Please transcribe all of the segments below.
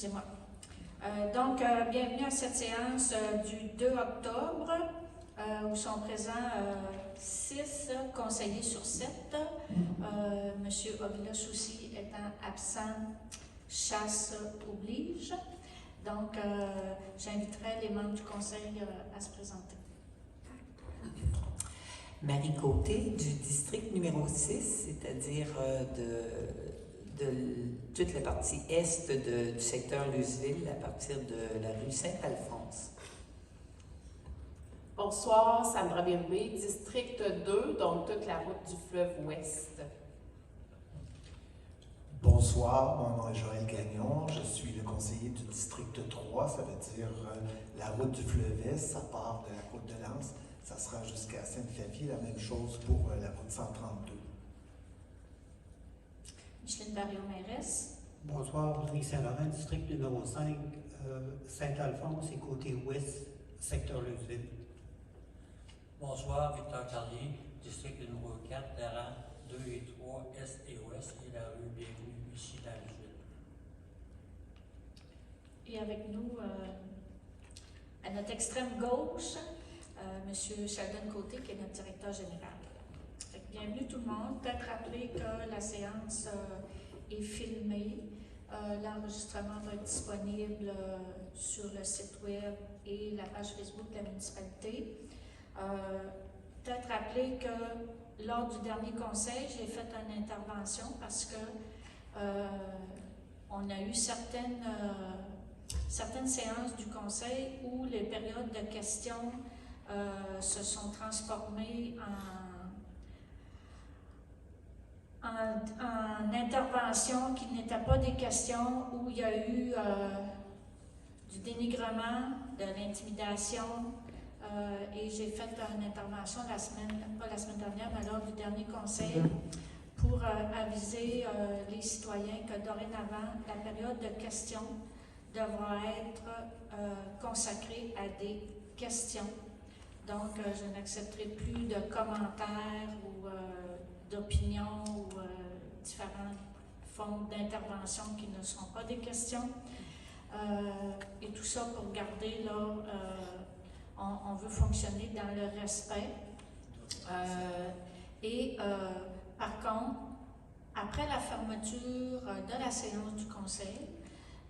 excusez-moi. Bienvenue à cette séance du 2 octobre, où sont présents 6 conseillers sur 7. M. Oviloche aussi étant absent, chasse oblige. Donc, j'inviterai les membres du conseil à se présenter. Marie Côté, du district numéro 6, c'est-à-dire de toute la partie est du secteur Louisville, à partir de la rue Saint-Alphonse. Bonsoir, Sandra Birbé, district 2, donc toute la route du fleuve ouest. Bonsoir, mon nom est Joël Gagnon, je suis le conseiller du district 3, ça veut dire la route du fleuve est, ça part de la côte de Lens, ça sera jusqu'à Sainte-Flavie, la même chose pour la route 132. Micheline Barriot-Mérès. Bonsoir, Louis Saint-Laurent, district numéro 5, Saint-Alphonse et côté ouest, secteur Louisville. Bonsoir, Victor Carlier, district numéro 4, terrain 2 et 3, est et ouest, et la rue Bienvenue, ici dans Louisville. Et avec nous, à notre extrême gauche, M. Sheldon Côté, qui est notre directeur général. Bienvenue tout le monde. Peut-être rappeler que la séance est filmée. L'enregistrement va être disponible sur le site web et la page Facebook de la municipalité. Peut-être rappeler que lors du dernier conseil, j'ai fait une intervention parce que on a eu certaines séances du conseil où les périodes de questions se sont transformées en interventions qui n'étaient pas des questions, où il y a eu du dénigrement, de l'intimidation, et j'ai fait une intervention pas la semaine dernière, mais lors du dernier conseil, pour aviser les citoyens que dorénavant, la période de questions devra être consacrée à des questions. Donc, je n'accepterai plus de commentaires ou d'opinions ou différentes formes d'intervention qui ne seront pas des questions. Et tout ça pour garder, là, on veut fonctionner dans le respect. Par contre, après la fermeture de la séance du conseil,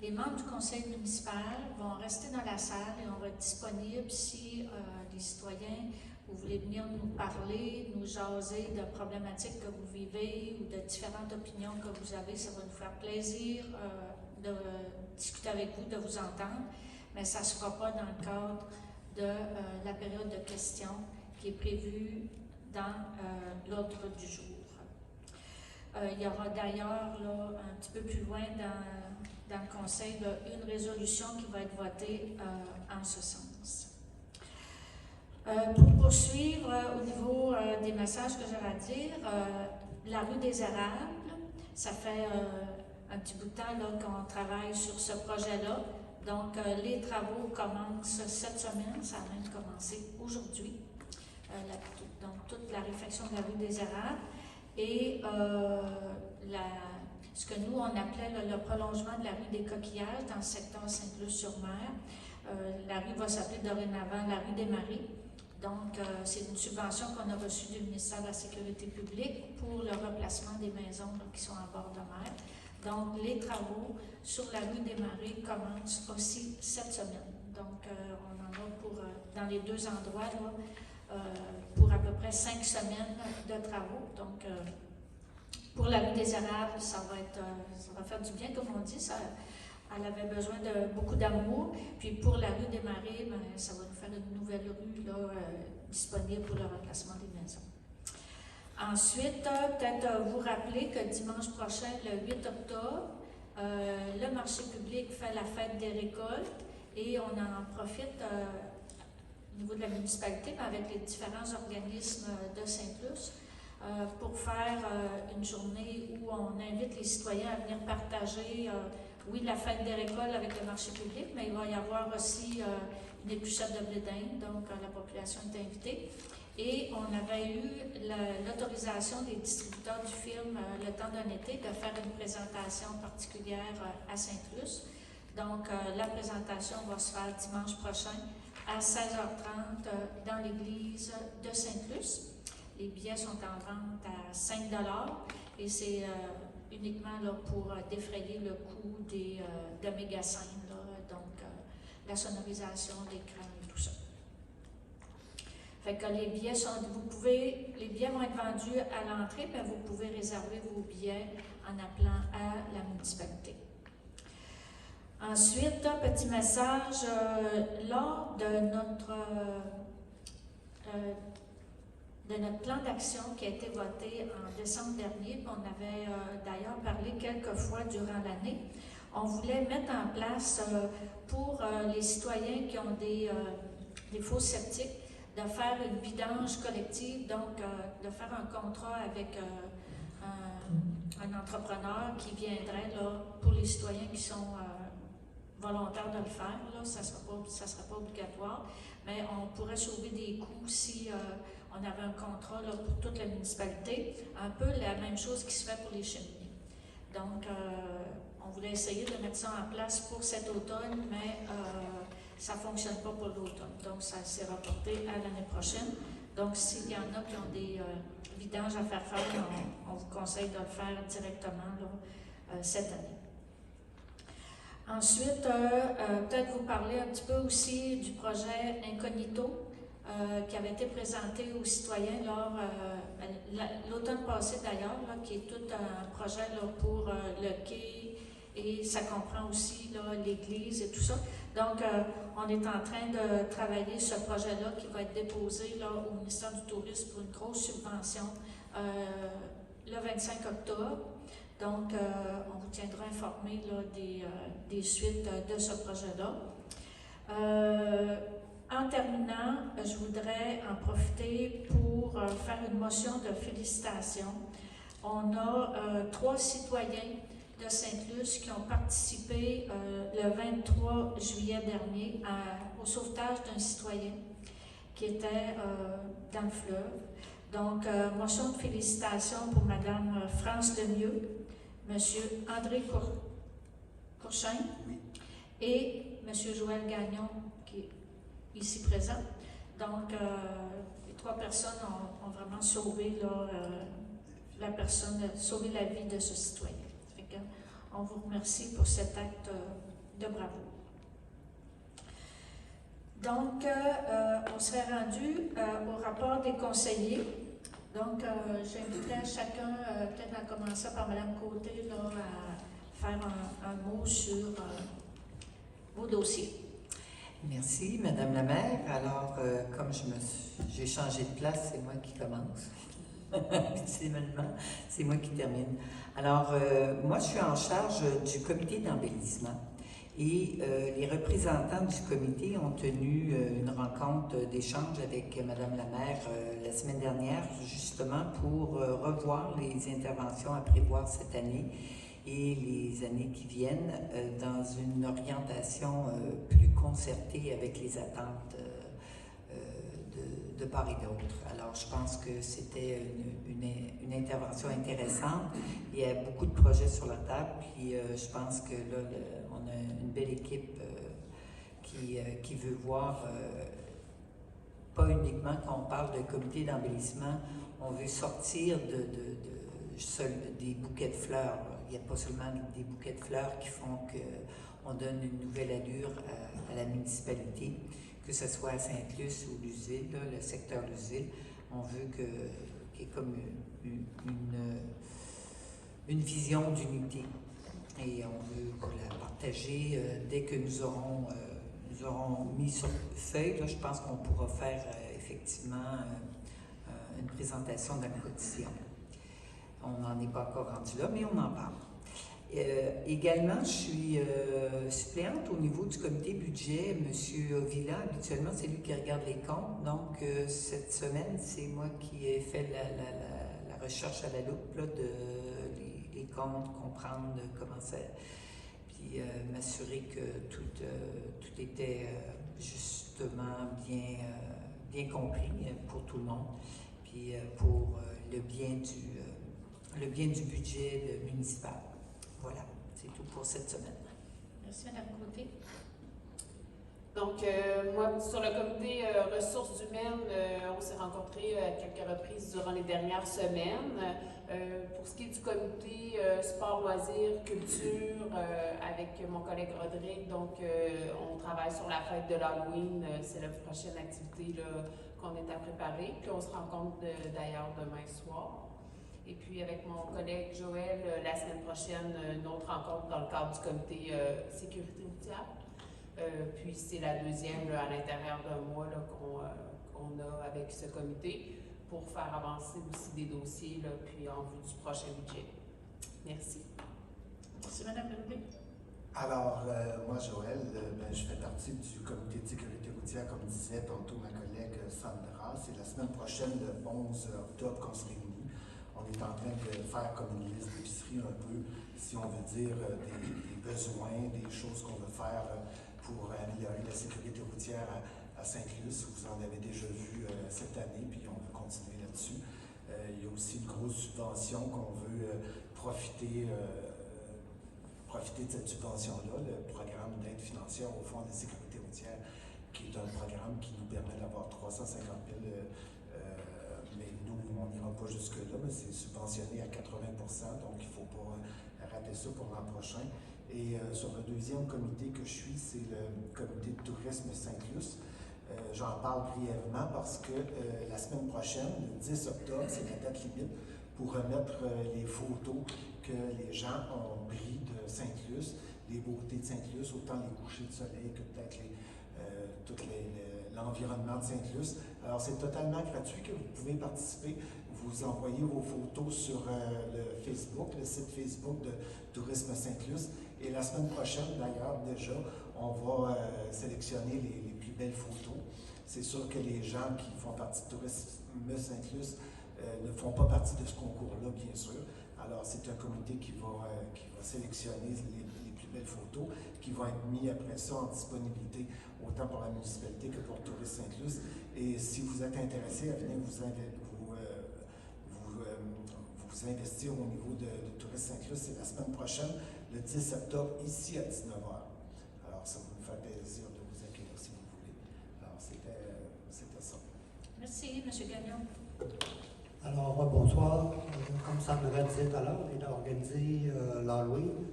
les membres du conseil municipal vont rester dans la salle et on va être disponible si les citoyens, vous voulez venir nous parler, nous jaser de problématiques que vous vivez ou de différentes opinions que vous avez. Ça va nous faire plaisir de discuter avec vous, de vous entendre, mais ça ne se fera pas dans le cadre de la période de questions qui est prévue dans l'ordre du jour. Il y aura d'ailleurs, là, un petit peu plus loin dans le conseil, là, une résolution qui va être votée en ce sens. Pour poursuivre au niveau des messages que j'aurais à dire, la rue des Érables, ça fait un petit bout de temps qu'on travaille sur ce projet-là. Donc, les travaux commencent cette semaine, ça a même commencé aujourd'hui. Donc, toute la réfection de la rue des Érables et ce que nous, on appelait le prolongement de la rue des Coquillages dans le secteur Sainte-Luce-sur-Mer. La rue va s'appeler dorénavant la rue des Maries. Donc, c'est une subvention qu'on a reçue du ministère de la Sécurité publique pour le replacement des maisons qui sont en bord de mer. Donc, les travaux sur la rue des Marais commencent aussi cette semaine. Donc, on en a dans les deux endroits là, pour à peu près 5 semaines de travaux. Donc, pour la rue des Érables, ça va faire du bien, comme on dit. Elle avait besoin de beaucoup d'amour. Puis pour la rue des Marais, ça va nous faire une nouvelle rue là, disponible pour le remplacement des maisons. Ensuite, peut-être vous rappeler que dimanche prochain, le 8 octobre, le marché public fait la fête des récoltes et on en profite au niveau de la municipalité, mais avec les différents organismes de Sainte-Luce, pour faire une journée où on invite les citoyens à venir partager, oui, la fête des récoltes avec le marché public, mais il va y avoir aussi une épluchette de blé d'Inde, donc la population est invitée. Et on avait eu l'autorisation des distributeurs du film Le temps d'un été de faire une présentation particulière à Sainte-Luce. Donc, la présentation va se faire dimanche prochain à 16h30 dans l'église de Sainte-Luce. Les billets sont en vente à 5 et c'est uniquement là, pour défrayer le coût de méga-scènes, donc la sonorisation, l'écran et tout ça. Fait que les billets les billets vont être vendus à l'entrée, mais vous pouvez réserver vos billets en appelant à la municipalité. Ensuite, un petit message, lors de notre plan d'action qui a été voté en décembre dernier, puis on avait d'ailleurs parlé quelques fois durant l'année, on voulait mettre en place pour les citoyens qui ont des fosses septiques, de faire une vidange collective, donc de faire un contrat avec un entrepreneur qui viendrait là, pour les citoyens qui sont volontaires de le faire. Là, ça sera pas obligatoire, mais on pourrait sauver des coûts si on avait un contrat là, pour toute la municipalité. Un peu la même chose qui se fait pour les cheminées. Donc, on voulait essayer de mettre ça en place pour cet automne, mais ça ne fonctionne pas pour l'automne. Donc, ça s'est reporté à l'année prochaine. Donc, s'il y en a qui ont des vidanges à faire, on vous conseille de le faire directement là, cette année. Ensuite, peut-être vous parler un petit peu aussi du projet Incognito qui avait été présenté aux citoyens lors l'automne passé d'ailleurs, qui est tout un projet là, pour le quai et ça comprend aussi l'église et tout ça. Donc, on est en train de travailler ce projet-là qui va être déposé là, au ministère du Tourisme pour une grosse subvention le 25 octobre. Donc, on vous tiendra informé là, des suites de ce projet-là. En terminant, je voudrais en profiter pour faire une motion de félicitations. On a 3 citoyens de Sainte-Luce qui ont participé le 23 juillet dernier au sauvetage d'un citoyen qui était dans le fleuve. Donc, motion de félicitations pour Mme France Lemieux, M. André Courchain et M. Joël Gagnon, qui est ici présent. Donc, les 3 personnes ont vraiment sauvé sauvé la vie de ce citoyen. On vous remercie pour cet acte de bravoure. Donc, on serait rendu au rapport des conseillers. Donc, j'invitais chacun, peut-être à commencer par Mme Côté, là, à faire un mot sur vos dossiers. Merci, Madame la maire. Alors, comme j'ai changé de place, c'est moi qui commence. Habituellement, c'est moi qui termine. Alors, moi, je suis en charge du comité d'embellissement et les représentants du comité ont tenu une rencontre d'échange avec Madame la maire la semaine dernière, justement pour revoir les interventions à prévoir cette année et les années qui viennent dans une orientation plus concertée avec les attentes de part et d'autre. Alors, je pense que c'était une intervention intéressante. Il y a beaucoup de projets sur la table, puis je pense que là, on a une belle équipe qui veut voir, pas uniquement quand on parle de comité d'embellissement, on veut sortir des bouquets de fleurs. Il n'y a pas seulement des bouquets de fleurs qui font qu'on donne une nouvelle allure à la municipalité, que ce soit à Sainte-Luce ou Luceville, le secteur Luceville. On veut qu'il y ait comme une vision d'unité. Et on veut la partager dès que nous aurons mis sur feuille. Là, je pense qu'on pourra faire effectivement une présentation de la quotidien. On n'en est pas encore rendu là, mais on en parle. Également, je suis suppléante au niveau du comité budget. Monsieur Ovila, habituellement, c'est lui qui regarde les comptes. Donc, cette semaine, c'est moi qui ai fait la recherche à la loupe là, les comptes, comprendre comment ça... Puis m'assurer que tout était justement bien compris pour tout le monde. Puis pour le bien du budget municipal. Voilà, c'est tout pour cette semaine. Merci, Mme Côté. Donc, moi, sur le comité ressources humaines, on s'est rencontrés à quelques reprises durant les dernières semaines. Pour ce qui est du comité sport, loisirs, culture, avec mon collègue Rodrigue, donc on travaille sur la fête de l'Halloween. C'est la prochaine activité qu'on est à préparer. Puis on se rencontre d'ailleurs demain soir. Et puis avec mon collègue Joël, la semaine prochaine, une autre rencontre dans le cadre du comité sécurité routière. Puis c'est la deuxième à l'intérieur d'un mois qu'on a avec ce comité pour faire avancer aussi des dossiers, puis en vue du prochain budget. Merci. Merci, Mme Leroux. Alors, moi, Joël, je fais partie du comité de sécurité routière, comme disait tantôt ma collègue Sandra. C'est la semaine prochaine, le 11 octobre, qu'on se réunit. On est en train de faire comme une liste d'épicerie un peu, si on veut dire, des besoins, des choses qu'on veut faire pour améliorer la sécurité routière à Sainte-Luce. Vous en avez déjà vu cette année, puis on veut continuer là-dessus. Il y a aussi une grosse subvention qu'on veut profiter de cette subvention-là, le programme d'aide financière au Fonds de sécurité routière, qui est un programme qui nous permet d'avoir 350 000, mais nous, on n'ira pas jusque-là, mais c'est subventionné à 80 %, donc il ne faut pas rater ça pour l'an prochain. Et sur le deuxième comité que je suis, c'est le comité de tourisme Sainte-Luce. J'en parle brièvement parce que la semaine prochaine, le 10 octobre, c'est la date limite pour remettre les photos que les gens ont pris de Sainte-Luce, les beautés de Sainte-Luce, autant les couchers de soleil que peut-être l'environnement de Sainte-Luce. Alors, c'est totalement gratuit que vous pouvez participer. Vous envoyez vos photos sur le Facebook, le site Facebook de Tourisme Sainte-Luce. Et la semaine prochaine, d'ailleurs, déjà, on va sélectionner les plus belles photos. C'est sûr que les gens qui font partie de Tourisme Sainte-Luce ne font pas partie de ce concours-là, bien sûr. Alors, c'est un comité qui va sélectionner les plus belles photos, qui vont être mis après ça en disponibilité, autant pour la municipalité que pour Tourisme Sainte-Luce. Et si vous êtes intéressé à venir vous investir au niveau de Tourisme Sainte-Luce, c'est la semaine prochaine, le 10 octobre, ici à 19h. Alors, ça va nous faire plaisir de vous accueillir si vous voulez. Alors, c'était ça. Merci, M. Gagnon. Alors, bonsoir. Comme Sandra disait tout à l'heure, on est organisé l'Halloween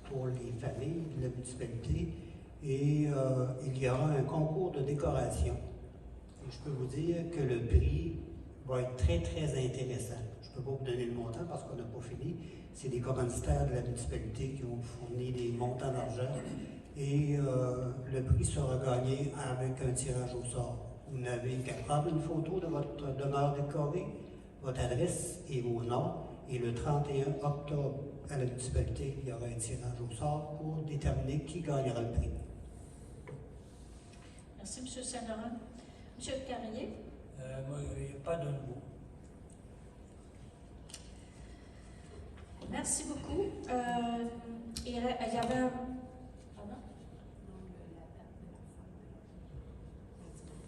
pour les familles de la municipalité et il y aura un concours de décoration. Et je peux vous dire que le prix va être très, très intéressant. Je ne peux pas vous donner le montant parce qu'on n'a pas fini. C'est des commanditaires de la municipalité qui ont fourni des montants d'argent et le prix sera gagné avec un tirage au sort. Vous n'avez qu'à prendre une photo de votre demeure décorée, votre adresse et vos noms. Et le 31 octobre, à la municipalité, il y aura un tirage au sort pour déterminer qui gagnera le prix. Merci, M. Saint-Laurent. M. Carrier. Moi, il n'y a pas de nouveau. Merci beaucoup. Il y avait un... Pardon?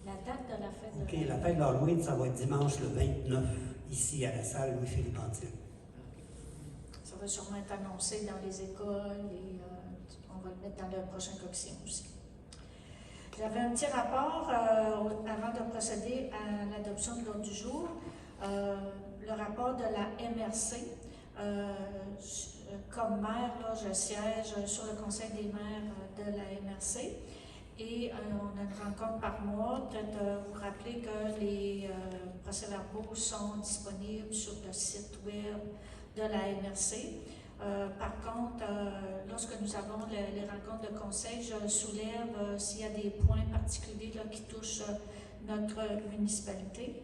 La date de la fête de OK, la fête d'Halloween, ça va être dimanche le 29, ici à la salle Louis-Philippe Antil. Ça va sûrement être annoncé dans les écoles et on va le mettre dans la prochaine commission aussi. J'avais un petit rapport avant de procéder à l'adoption de l'ordre du jour. Le rapport de la MRC. Comme maire, là, je siège sur le conseil des maires de la MRC et on a une rencontre par mois. Peut-être vous rappeler que les procès-verbaux sont disponibles sur le site web de la MRC. Par contre, lorsque nous avons les rencontres de conseil, je soulève s'il y a des points particuliers là, qui touchent notre municipalité.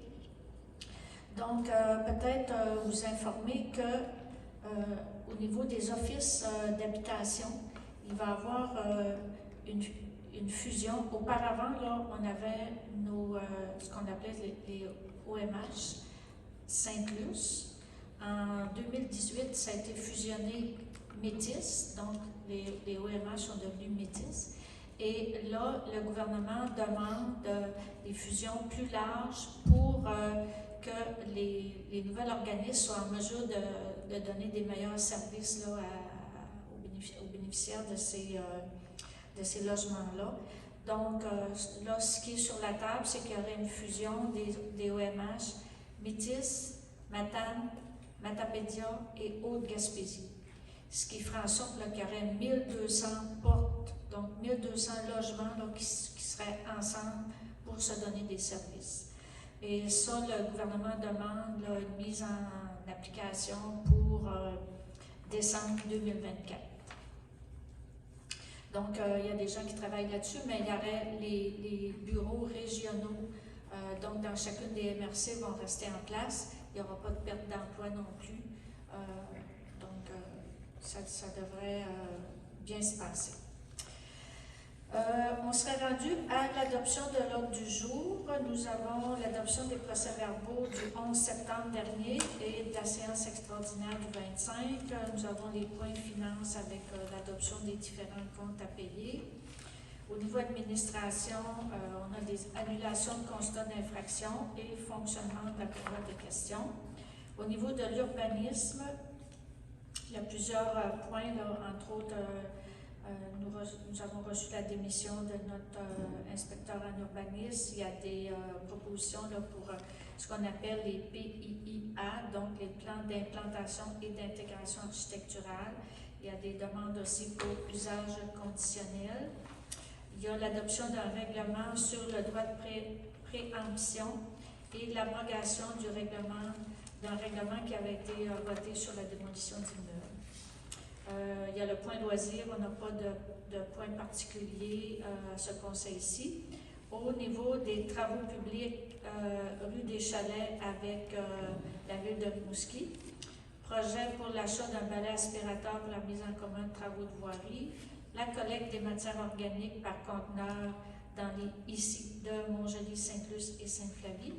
Donc, peut-être vous informer que au niveau des offices d'habitation, il va y avoir une fusion. Auparavant, là, on avait ce qu'on appelait les OMH Sainte-Luce. En 2018, ça a été fusionné Métis, donc les OMH sont devenus Métis. Et là, le gouvernement demande des fusions plus larges pour que les nouveaux organismes soient en mesure de donner des meilleurs services là, aux bénéficiaires. aux bénéficiaires de ces logements-là. Donc, là, ce qui est sur la table, c'est qu'il y aurait une fusion des OMH Métis, Matane, Matapédia et Haute-Gaspésie. Ce qui ferait en sorte qu'il y aurait 1200 portes, donc 1200 logements là, qui seraient ensemble pour se donner des services. Et ça, le gouvernement demande là, une mise en application pour décembre 2024. Donc, il y a des gens qui travaillent là-dessus, mais il y aurait les bureaux régionaux, donc dans chacune des MRC vont rester en place. Il n'y aura pas de perte d'emploi non plus. Donc, ça devrait bien se passer. On serait rendu à l'adoption de l'ordre du jour. Nous avons l'adoption des procès-verbaux du 11 septembre dernier et de la séance extraordinaire du 25. Nous avons les points finances avec l'adoption des différents comptes à payer. Au niveau administration, on a des annulations de constats d'infraction et fonctionnement de la période de questions. Au niveau de l'urbanisme, il y a plusieurs points, là, entre autres, nous avons reçu la démission de notre inspecteur en urbanisme. Il y a des propositions là, pour ce qu'on appelle les PIIA, donc les plans d'implantation et d'intégration architecturale. Il y a des demandes aussi pour usage conditionnel. Il y a l'adoption d'un règlement sur le droit de préemption et l'abrogation d'un règlement qui avait été voté sur la démolition d'immeubles. Il y a le point loisir, on n'a pas de point particulier à ce conseil-ci. Au niveau des travaux publics, rue des Chalets avec la ville de Rimouski, projet pour l'achat d'un balai aspirateur pour la mise en commun de travaux de voirie, la collecte des matières organiques par conteneur dans les ICI de Montjoly, Sainte-Luce et Sainte-Flavie.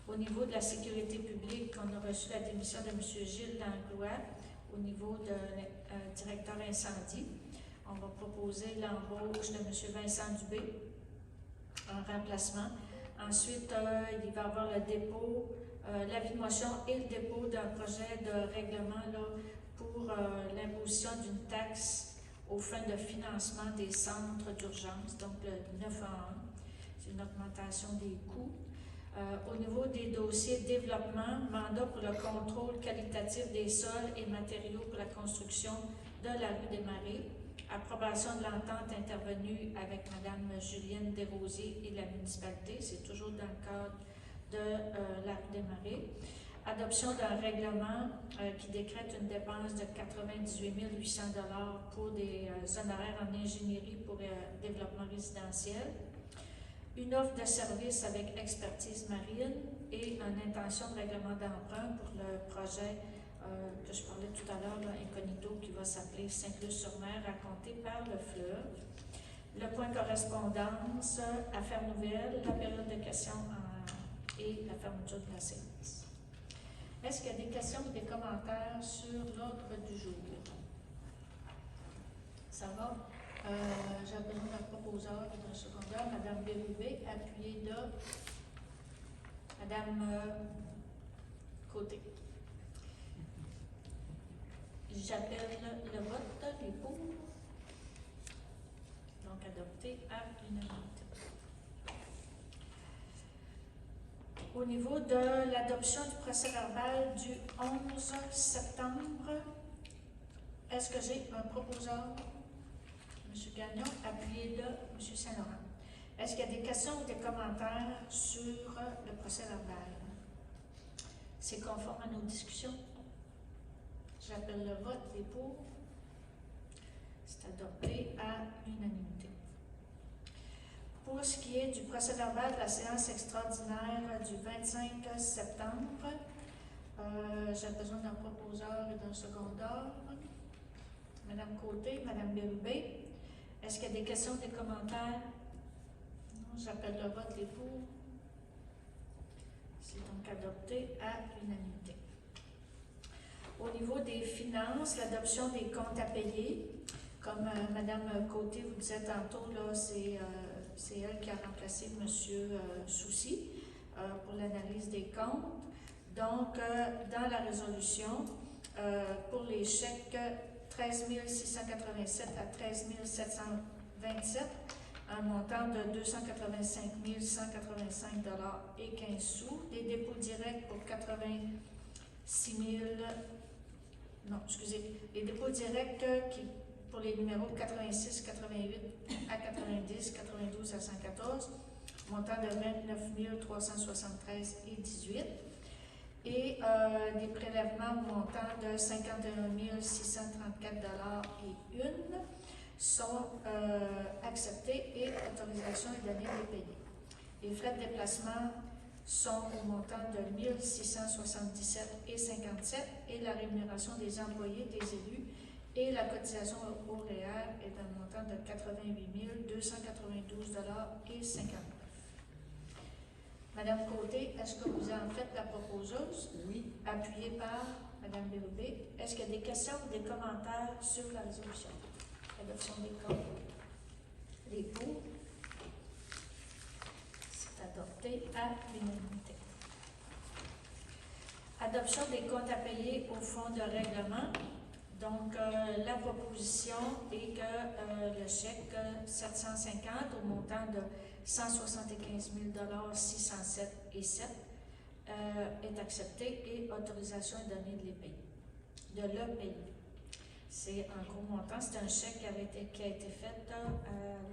Au niveau de la sécurité publique, on a reçu la démission de M. Gilles Langlois au niveau de directeur incendie. On va proposer l'embauche de M. Vincent Dubé en remplacement. Ensuite, il va y avoir le dépôt, l'avis de motion et le dépôt d'un projet de règlement là, pour l'imposition d'une taxe aux fins de financement des centres d'urgence, donc le 9 en 1. C'est une augmentation des coûts. Au niveau des dossiers développement, mandat pour le contrôle qualitatif des sols et matériaux pour la construction de la rue des Marais, approbation de l'entente intervenue avec Mme Julienne Desrosiers et la municipalité, c'est toujours dans le cadre de la rue des Marais. Adoption d'un règlement qui décrète une dépense de 98 800 $ pour des honoraires en ingénierie pour développement résidentiel. Une offre de service avec expertise marine et une intention de règlement d'emprunt pour le projet que je parlais tout à l'heure, Incognito, qui va s'appeler Sainte-Luce-sur-Mer, raconté par le fleuve. Le point correspondance, affaires nouvelles, la période de questions et la fermeture de la séance. Est-ce qu'il y a des questions ou des commentaires sur l'ordre du jour? Ça va? J'ai besoin d'un proposeur et d'un secondeur. Mme Bérubé, appuyée de Mme Côté. J'appelle le vote, les pour. Donc, adopté à l'unanimité. Au niveau de l'adoption du procès-verbal du 11 septembre, est-ce que j'ai un proposeur? M. Gagnon, appuyé de M. Saint-Laurent. Est-ce qu'il y a des questions ou des commentaires sur le procès-verbal? C'est conforme à nos discussions? J'appelle le vote, les pour. C'est adopté à l'unanimité. Pour ce qui est du procès-verbal de la séance extraordinaire du 25 septembre, j'ai besoin d'un proposeur et d'un secondeur. Mme Côté, Mme Bérubé. Est-ce qu'il y a des questions, des commentaires? Non, j'appelle le vote, les pour. C'est donc adopté à l'unanimité. Au niveau des finances, l'adoption des comptes à payer, comme Mme Côté vous disait tantôt, là, c'est elle qui a remplacé M. Soucy pour l'analyse des comptes. Donc, dans la résolution, pour les chèques 13 687 à 13 727, un montant de 285 185 et 15 sous. Des dépôts directs pour 86 000, non, excusez, les dépôts directs pour les numéros 86, 88 à 90, 92 à 114, montant de 29 373 et 18. Et des prélèvements au montant de 51 634 et 1 sont acceptés et autorisation est donnée de les payer. Les frais de déplacement sont au montant de 1677 et 57 et la rémunération des employés, des élus et la cotisation au REER est d'un montant de 88 292 et 59. Madame Côté, est-ce que vous en faites la proposeuse? Oui. Appuyée par Madame Bérubé. Est-ce qu'il y a des questions ou des commentaires sur la résolution? Adoption des comptes. Les pour. C'est adopté à l'unanimité. Adoption des comptes à payer au fonds de règlement. Donc, la proposition est que le chèque 750 au montant de 175 607 et 7 est accepté et autorisation est donnée de le payer. C'est un gros montant. C'est un chèque qui a été fait à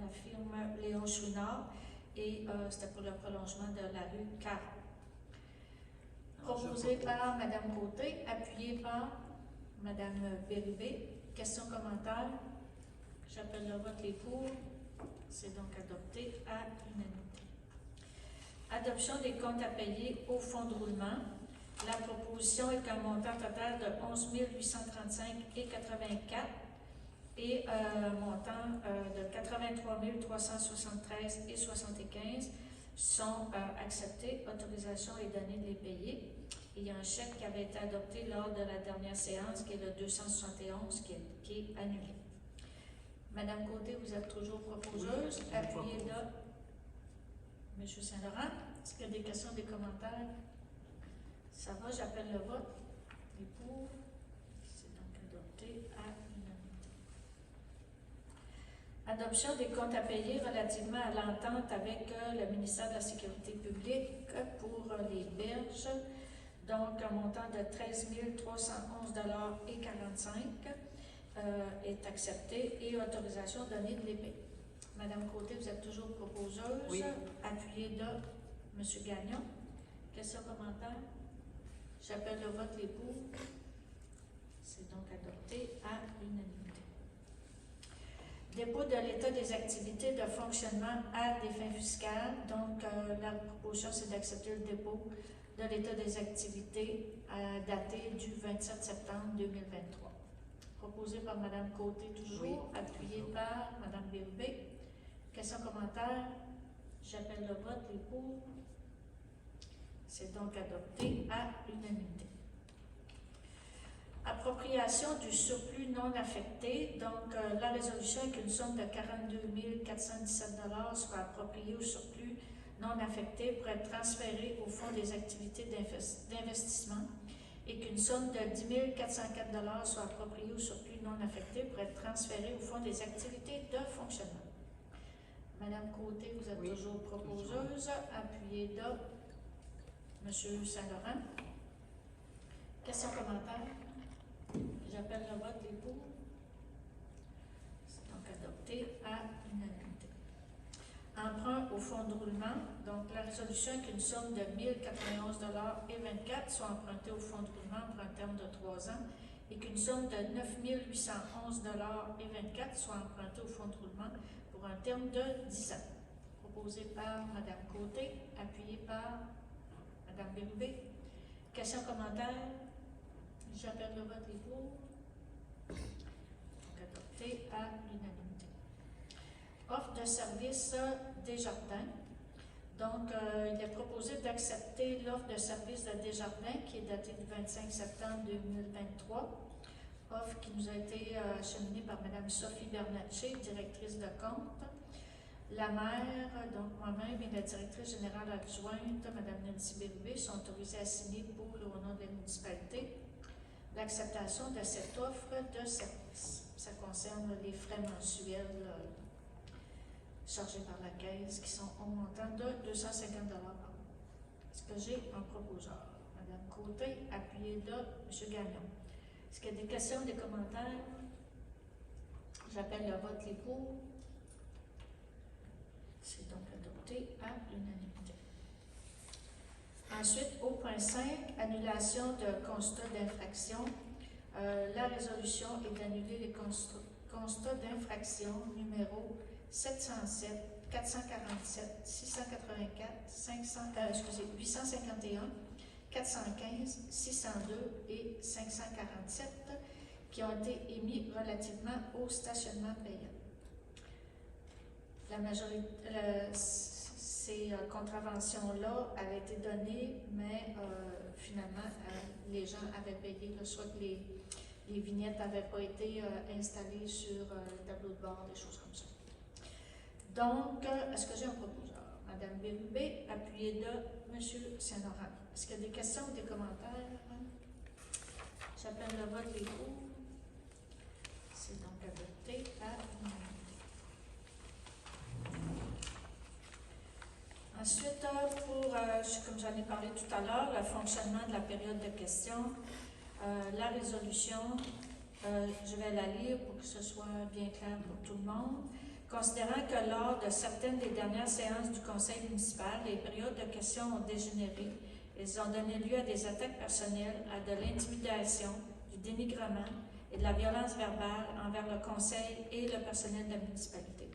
la firme Léon Chouinard et c'était pour le prolongement de la rue Caron. Proposé par Mme Côté, appuyé par Mme Bérubé. Questions, commentaires? J'appelle le vote les pour. C'est donc adopté à l'unanimité. Adoption des comptes à payer au fonds de roulement. La proposition est qu'un montant total de 11 835 et 84 et un montant de 83 373 et 75 sont acceptés. Autorisation est donnée de les payer. Il y a un chèque qui avait été adopté lors de la dernière séance, qui est le 271, qui est annulé. Madame Côté, vous êtes toujours proposeuse. Oui, Appuyez là. Monsieur Saint-Laurent, est-ce qu'il y a des questions, des commentaires? Ça va, j'appelle le vote. Les pour. C'est donc adopté à l'unanimité. Adoption des comptes à payer relativement à l'entente avec le ministère de la Sécurité publique pour les berges. Donc, un montant de 13 311 et 45 est accepté et autorisation donnée de les payer. Madame Côté, vous êtes toujours proposeuse. Oui. Appuyée de M. Gagnon. Questions, commentaires? J'appelle le vote les pour. C'est donc adopté à l'unanimité. Dépôt de l'état des activités de fonctionnement à des fins fiscales. Donc, la proposition, c'est d'accepter le dépôt de l'état des activités daté du 27 septembre 2023. Proposé par Mme Côté, toujours, Oui. appuyé par Mme Bérubé. Questions, commentaires? J'appelle le vote, les pour. C'est donc adopté à l'unanimité. Appropriation du surplus non affecté. Donc, la résolution est qu'une somme de 42 417 soit appropriée au surplus non affecté pour être transférée au fonds des activités d'investissement et qu'une somme de 10 404 soit appropriée au surplus non affecté pour être transférée au fonds des activités de fonctionnement. Madame Côté, vous êtes toujours proposeuse. Appuyée de Monsieur Saint-Laurent. Questions, commentaires? J'appelle le vote, les pour. C'est donc adopté à l'unanimité. Emprunt au fonds de roulement. Donc, la résolution est qu'une somme de 1 091 et 24 soit empruntée au fonds de roulement pour un terme de 3 ans et qu'une somme de 9 811 et 24 soit empruntée au fonds de roulement pour un terme de 10 ans. Proposé par Mme Côté, appuyé par Mme Bérubé. Questions, commentaires? J'appelle le vote, les pour. Donc, adopté à l'unanimité. Offre de service Desjardins. Donc, il est proposé d'accepter l'offre de service de Desjardins qui est datée du 25 septembre 2023. Offre qui nous a été acheminée par Mme Sophie Bernatchez, directrice de compte. La maire, donc moi-même et la directrice générale adjointe, Mme Nancy Bérubé, sont autorisées à signer pour le nom de la municipalité. l'acceptation de cette offre de service. Ça concerne les frais mensuels chargés par la Caisse qui sont au montant de 250 par mois. Est-ce que j'ai un proposeur? Madame Côté, appuyée de M. Gagnon. Est-ce qu'il y a des questions, des commentaires? J'appelle le vote, les pour. C'est donc adopté à l'unanimité. Ensuite, au point 5, annulation de constat d'infraction. La résolution est d'annuler les constats d'infraction numéro 707, 447, 684, 851, 415, 602 et 547 qui ont été émis relativement au stationnement payant. La majorité, ces contraventions-là avaient été données, mais finalement, les gens avaient payé, soit que les vignettes n'avaient pas été installées sur le tableau de bord, des choses comme ça. Donc, est-ce que j'ai un proposeur? Madame Bérubé, appuyée de M. Saint-Laurent. Est-ce qu'il y a des questions ou des commentaires? J'appelle le vote les pour. C'est donc adopté à l'unanimité. Ensuite, comme j'en ai parlé tout à l'heure, le fonctionnement de la période de questions, la résolution, je vais la lire pour que ce soit bien clair pour tout le monde. Considérant que lors de certaines des dernières séances du conseil municipal, les périodes de questions ont dégénéré, elles ont donné lieu à des attaques personnelles, à de l'intimidation, du dénigrement et de la violence verbale envers le conseil et le personnel de la municipalité.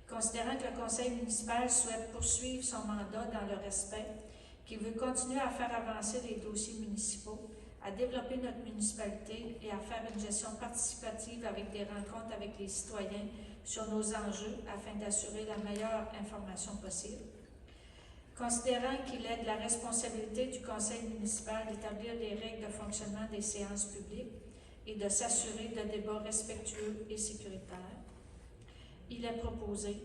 Considérant que le conseil municipal souhaite poursuivre son mandat dans le respect, qu'il veut continuer à faire avancer les dossiers municipaux, à développer notre municipalité et à faire une gestion participative avec des rencontres avec les citoyens sur nos enjeux afin d'assurer la meilleure information possible. Considérant qu'il est de la responsabilité du conseil municipal d'établir les règles de fonctionnement des séances publiques et de s'assurer de débats respectueux et sécuritaires, il est proposé.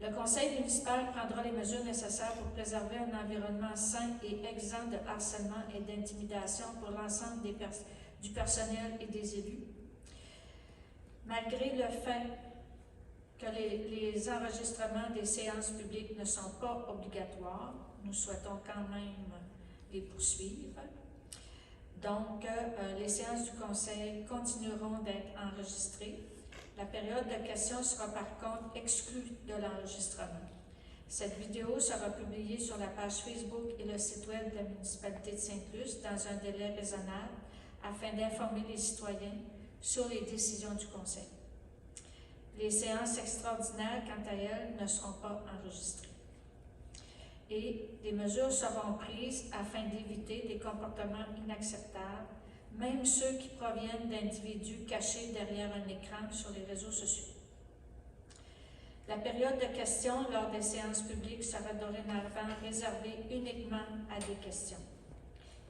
Le conseil municipal prendra les mesures nécessaires pour préserver un environnement sain et exempt de harcèlement et d'intimidation pour l'ensemble du personnel et des élus. Malgré le fait que les enregistrements des séances publiques ne sont pas obligatoires, nous souhaitons quand même les poursuivre. Donc, les séances du conseil continueront d'être enregistrées. La période de questions sera par contre exclue de l'enregistrement. Cette vidéo sera publiée sur la page Facebook et le site web de la municipalité de Sainte-Luce dans un délai raisonnable afin d'informer les citoyens sur les décisions du conseil. Les séances extraordinaires, quant à elles, ne seront pas enregistrées. Et des mesures seront prises afin d'éviter des comportements inacceptables, même ceux qui proviennent d'individus cachés derrière un écran sur les réseaux sociaux. La période de questions lors des séances publiques sera dorénavant réservée uniquement à des questions.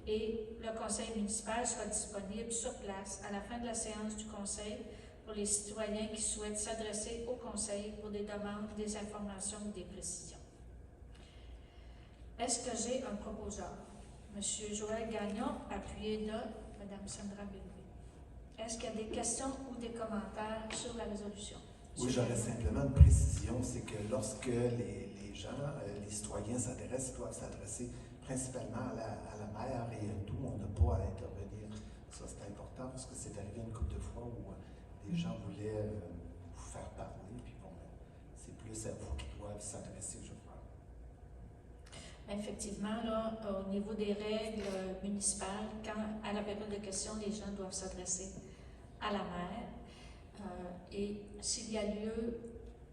Et le conseil municipal sera disponible sur place à la fin de la séance du conseil pour les citoyens qui souhaitent s'adresser au conseil pour des demandes, des informations ou des précisions. Est-ce que j'ai un proposeur? Monsieur Joël Gagnon, appuyé de Mme Sandra Bérubé. Est-ce qu'il y a des questions ou des commentaires sur la résolution? Oui, j'aurais simplement une précision, c'est que lorsque les gens, les citoyens s'intéressent, ils doivent s'adresser principalement à la maire et tout, on n'a pas à intervenir. Ça, c'est important parce que c'est arrivé une couple de fois où les gens voulaient vous faire parler, puis bon, c'est plus à vous qui doivent s'adresser, je crois. Effectivement, là, au niveau des règles municipales, à la période de questions, les gens doivent s'adresser à la maire. Et s'il y a lieu,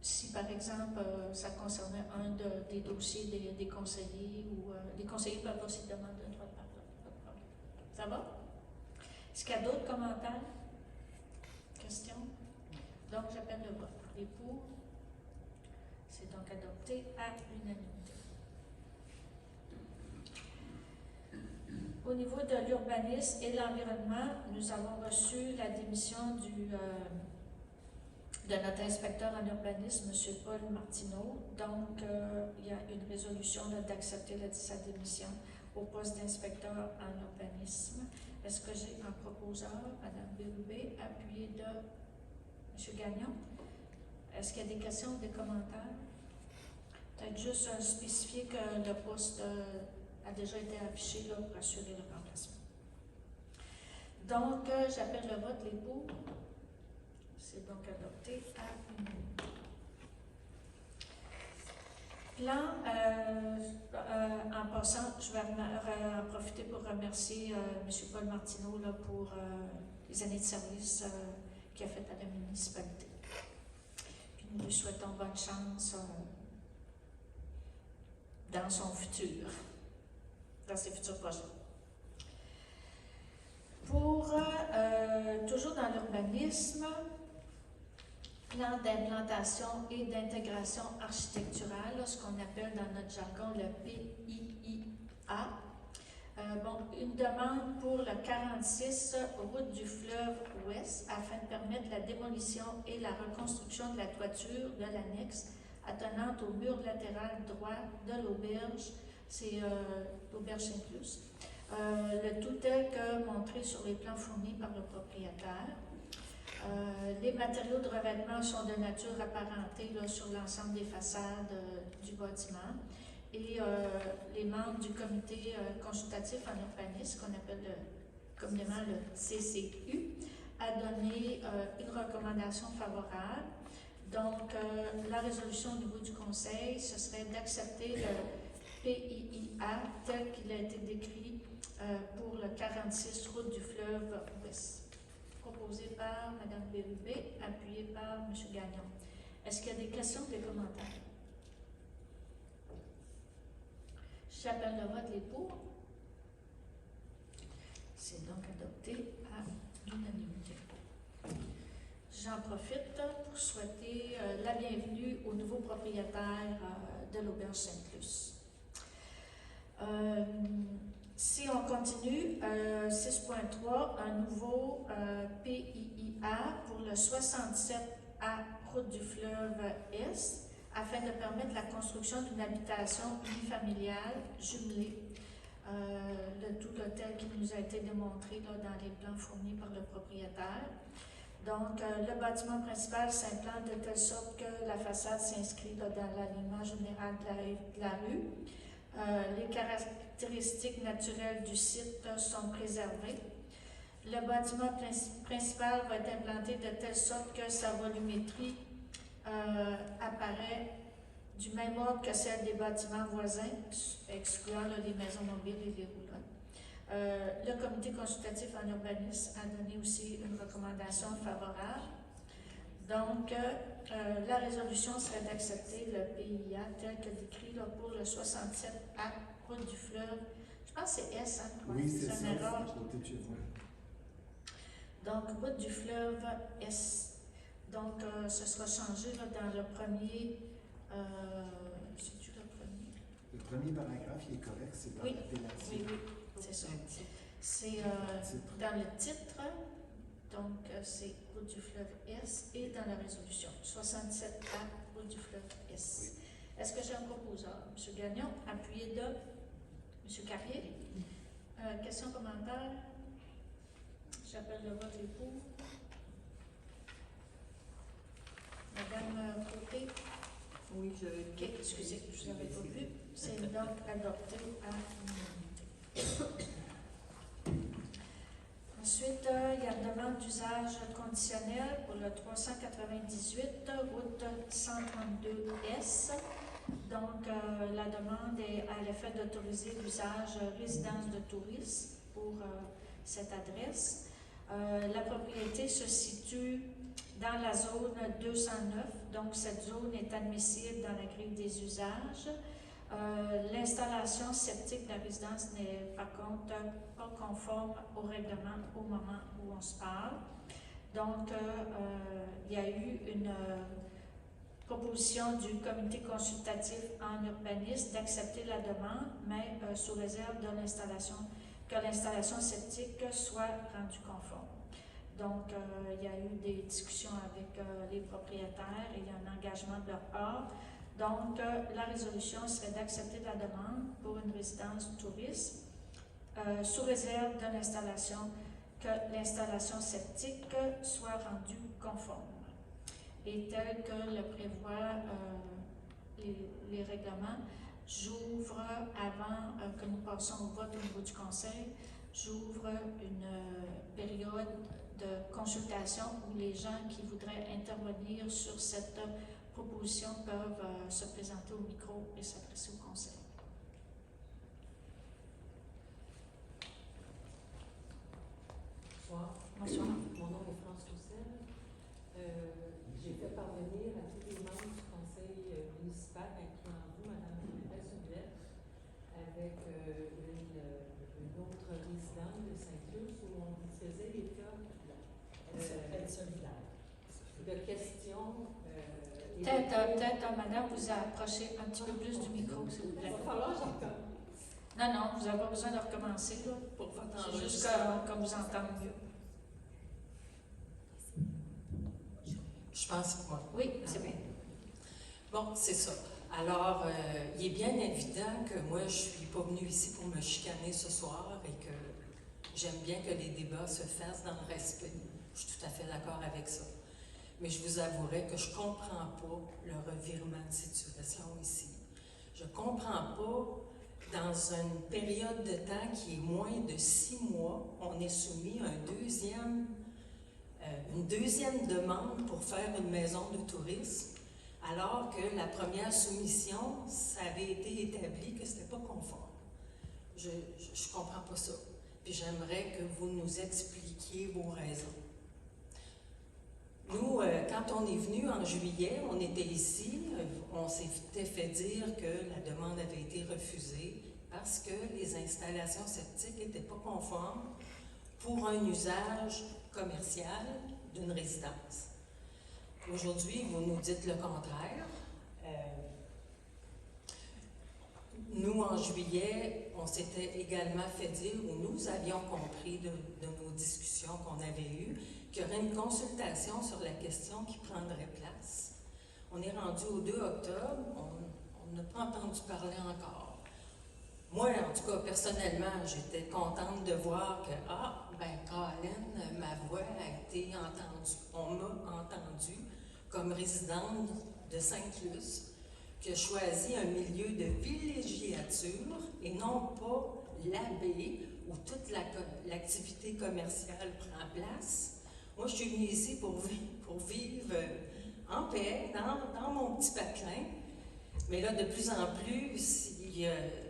si par exemple ça concernait un des dossiers des conseillers, ou les conseillers peuvent aussi demander un droit de parole. Pas de problème. Ça va? Est-ce qu'il y a d'autres commentaires? Questions? Donc, j'appelle le vote. Les pour, c'est donc adopté à l'unanimité. Au niveau de l'urbanisme et l'environnement, nous avons reçu la démission de notre inspecteur en urbanisme, M. Paul Martineau. Donc, il y a une résolution d'accepter sa démission au poste d'inspecteur en urbanisme. Est-ce que j'ai un proposeur, Mme Bérubé, appuyé de M. Gagnon? Est-ce qu'il y a des questions ou des commentaires? Peut-être juste spécifier que le poste a déjà été affiché là, pour assurer le remplacement. Donc, j'appelle le vote, les pour. C'est donc adopté à unanimité. Plan, en passant, je vais en profiter pour remercier M. Paul Martineau là, pour les années de service qu'il a fait à la municipalité. Puis nous lui souhaitons bonne chance dans son futur, dans ses futurs projets. Pour, toujours dans l'urbanisme, plan d'implantation et d'intégration architecturale, là, ce qu'on appelle dans notre jargon le PIIA. Une demande pour le 46 route du fleuve Ouest afin de permettre la démolition et la reconstruction de la toiture de l'annexe attenante au mur latéral droit de l'auberge, c'est l'auberge Saint-Luce. Le tout tel que montré sur les plans fournis par le propriétaire. Les matériaux de revêtement sont de nature apparentée là, sur l'ensemble des façades du bâtiment. Et les membres du comité consultatif en urbanisme, qu'on appelle communément le CCU, a donné une recommandation favorable. Donc, la résolution au niveau du conseil, ce serait d'accepter le PIIA tel qu'il a été décrit pour le 46 route du fleuve Ouest. Proposé par Mme Bérubé, appuyé par M. Gagnon. Est-ce qu'il y a des questions ou des commentaires? J'appelle le vote, les pour. C'est donc adopté à l'unanimité. J'en profite pour souhaiter la bienvenue au nouveau propriétaire de l'auberge Sainte-Luce. Si on continue, 6.3, un nouveau PIIA pour le 67A route du fleuve Est, afin de permettre la construction d'une habitation unifamiliale jumelée. Le tout tel qui nous a été démontré là, dans les plans fournis par le propriétaire. Donc, le bâtiment principal s'implante de telle sorte que la façade s'inscrit dans l'alignement général de la rue. Les caractéristiques naturelles du site sont préservées. Le bâtiment principal va être implanté de telle sorte que sa volumétrie apparaît du même ordre que celle des bâtiments voisins, excluant là, les maisons mobiles et les roulottes. Le comité consultatif en urbanisme a donné aussi une recommandation favorable. Donc, la résolution serait d'accepter le PIA tel que décrit là, pour le 67A route du fleuve. Je pense que c'est S, hein? Oui, c'est ça, une erreur. c'est à côté de chez vous. Donc, route du fleuve S. Donc, ce sera changé là, dans le premier. C'est-tu le premier? Le premier paragraphe, il est correct, c'est dans Oui, l'appellation. oui, c'est ça. C'est dans le titre. Donc, c'est route du fleuve S et dans la résolution 67A route du fleuve S. Oui. Est-ce que j'ai un proposeur? M. Gagnon, appuyé de M. Carrier. Questions, commentaires? J'appelle le vote et pour. Madame Côté. Oui, je... OK, excusez, je ne l'avais pas vu. C'est donc adopté à l'unanimité. Ensuite, il y a une demande d'usage conditionnel pour le 398, route 132S. Donc, la demande est à l'effet d'autoriser l'usage résidence de tourisme pour cette adresse. La propriété se situe dans la zone 209, donc cette zone est admissible dans la grille des usages. L'installation septique de la résidence n'est par contre pas conforme au règlement au moment où on se parle. Donc, il y a eu une proposition du comité consultatif en urbanisme d'accepter la demande, mais sous réserve de que l'installation septique soit rendue conforme. Donc, il y a eu des discussions avec les propriétaires et il y a un engagement de leur part. Donc, la résolution serait d'accepter la demande pour une résidence touriste sous réserve de l'installation, que l'installation septique soit rendue conforme. Et tel que le prévoient les règlements, j'ouvre, avant que nous passions au vote au niveau du conseil, j'ouvre une période de consultation où les gens qui voudraient intervenir sur cette proposition peuvent se présenter au micro et s'adresser au conseil. Bonsoir. Bonsoir. Mon nom est France Roussel. J'ai fait parvenir à tous les membres du conseil municipal, incluant vous, Madame la mairesse, une lettre avec une autre résidente de Saint-Luce où on faisait les cas de questions. Peut-être, madame, vous approchez un petit peu plus du micro, s'il vous plaît. Il va falloir que j'en recommence. Non, vous n'avez pas besoin de recommencer, là. Pour votre C'est juste enregistrement. qu'on vous entende mieux. Je pense que moi. Oui, c'est bon. Bon, c'est ça. Alors, il est bien évident que moi, je ne suis pas venue ici pour me chicaner ce soir et que j'aime bien que les débats se fassent dans le respect. Je suis tout à fait d'accord avec ça. Mais je vous avouerai que je ne comprends pas le revirement de situation ici. Je ne comprends pas, dans une période de temps qui est moins de 6 mois, on est soumis à une deuxième demande pour faire une maison de tourisme, alors que la première soumission, ça avait été établi que ce n'était pas conforme. Je ne comprends pas ça. Puis j'aimerais que vous nous expliquiez vos raisons. Nous, quand on est venu en juillet, on était ici, on s'était fait dire que la demande avait été refusée parce que les installations septiques n'étaient pas conformes pour un usage commercial d'une résidence. Aujourd'hui, vous nous dites le contraire. Nous, en juillet, on s'était également fait dire, ou nous avions compris de nos discussions qu'on avait eues, qu'il y aurait une consultation sur la question qui prendrait place. On est rendu au 2 octobre, on n'a pas entendu parler encore. Moi, en tout cas, personnellement, j'étais contente de voir que, Colin, ma voix a été entendue. On m'a entendue comme résidente de Sainte-Luce, qui a choisi un milieu de villégiature et non pas l'abbé où toute l'activité commerciale prend place. Moi, je suis venue ici pour vivre en paix, dans mon petit patelin. Mais là, de plus en plus,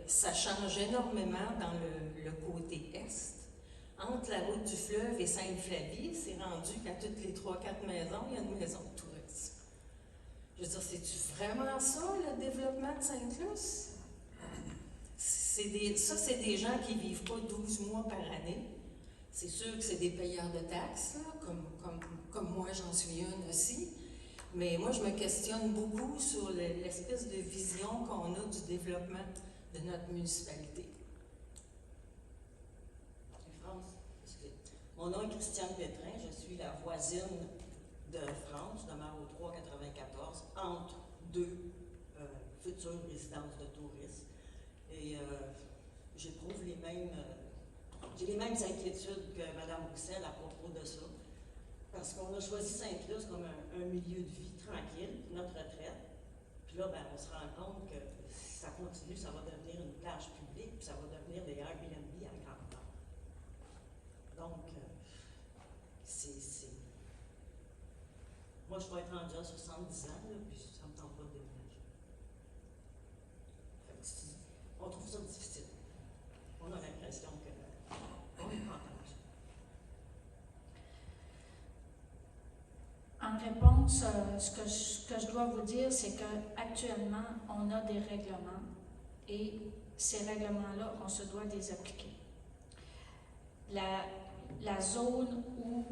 ça change énormément dans le côté est. Entre la route du fleuve et Sainte-Flavie, c'est rendu qu'à toutes les 3-4 maisons, il y a une maison de tourisme. Je veux dire, c'est-tu vraiment ça, le développement de Sainte-Luce? Ça, c'est des gens qui ne vivent pas 12 mois par année. C'est sûr que c'est des payeurs de taxes, là, comme moi, j'en suis une aussi. Mais moi, je me questionne beaucoup sur l'espèce de vision qu'on a du développement de notre municipalité. France, mon nom est Christiane Pétrin, je suis la voisine de France, je demeure au 394, entre deux futures résidences de tourisme. Et j'éprouve j'ai les mêmes inquiétudes que Mme Roussel à propos de ça. Parce qu'on a choisi Sainte-Luce comme un milieu de vie tranquille, notre retraite. Puis là, on se rend compte que si ça continue, ça va devenir une plage publique, puis ça va devenir des Airbnb à grande part. Donc, moi, je vais être rendue à 70 ans, là, puis ça me tente pas de déménager. On trouve ça difficile. On a l'impression qu'on est en danger. En réponse, ce que je dois vous dire, c'est qu'actuellement, on a des règlements et ces règlements-là, on se doit de les appliquer. La zone où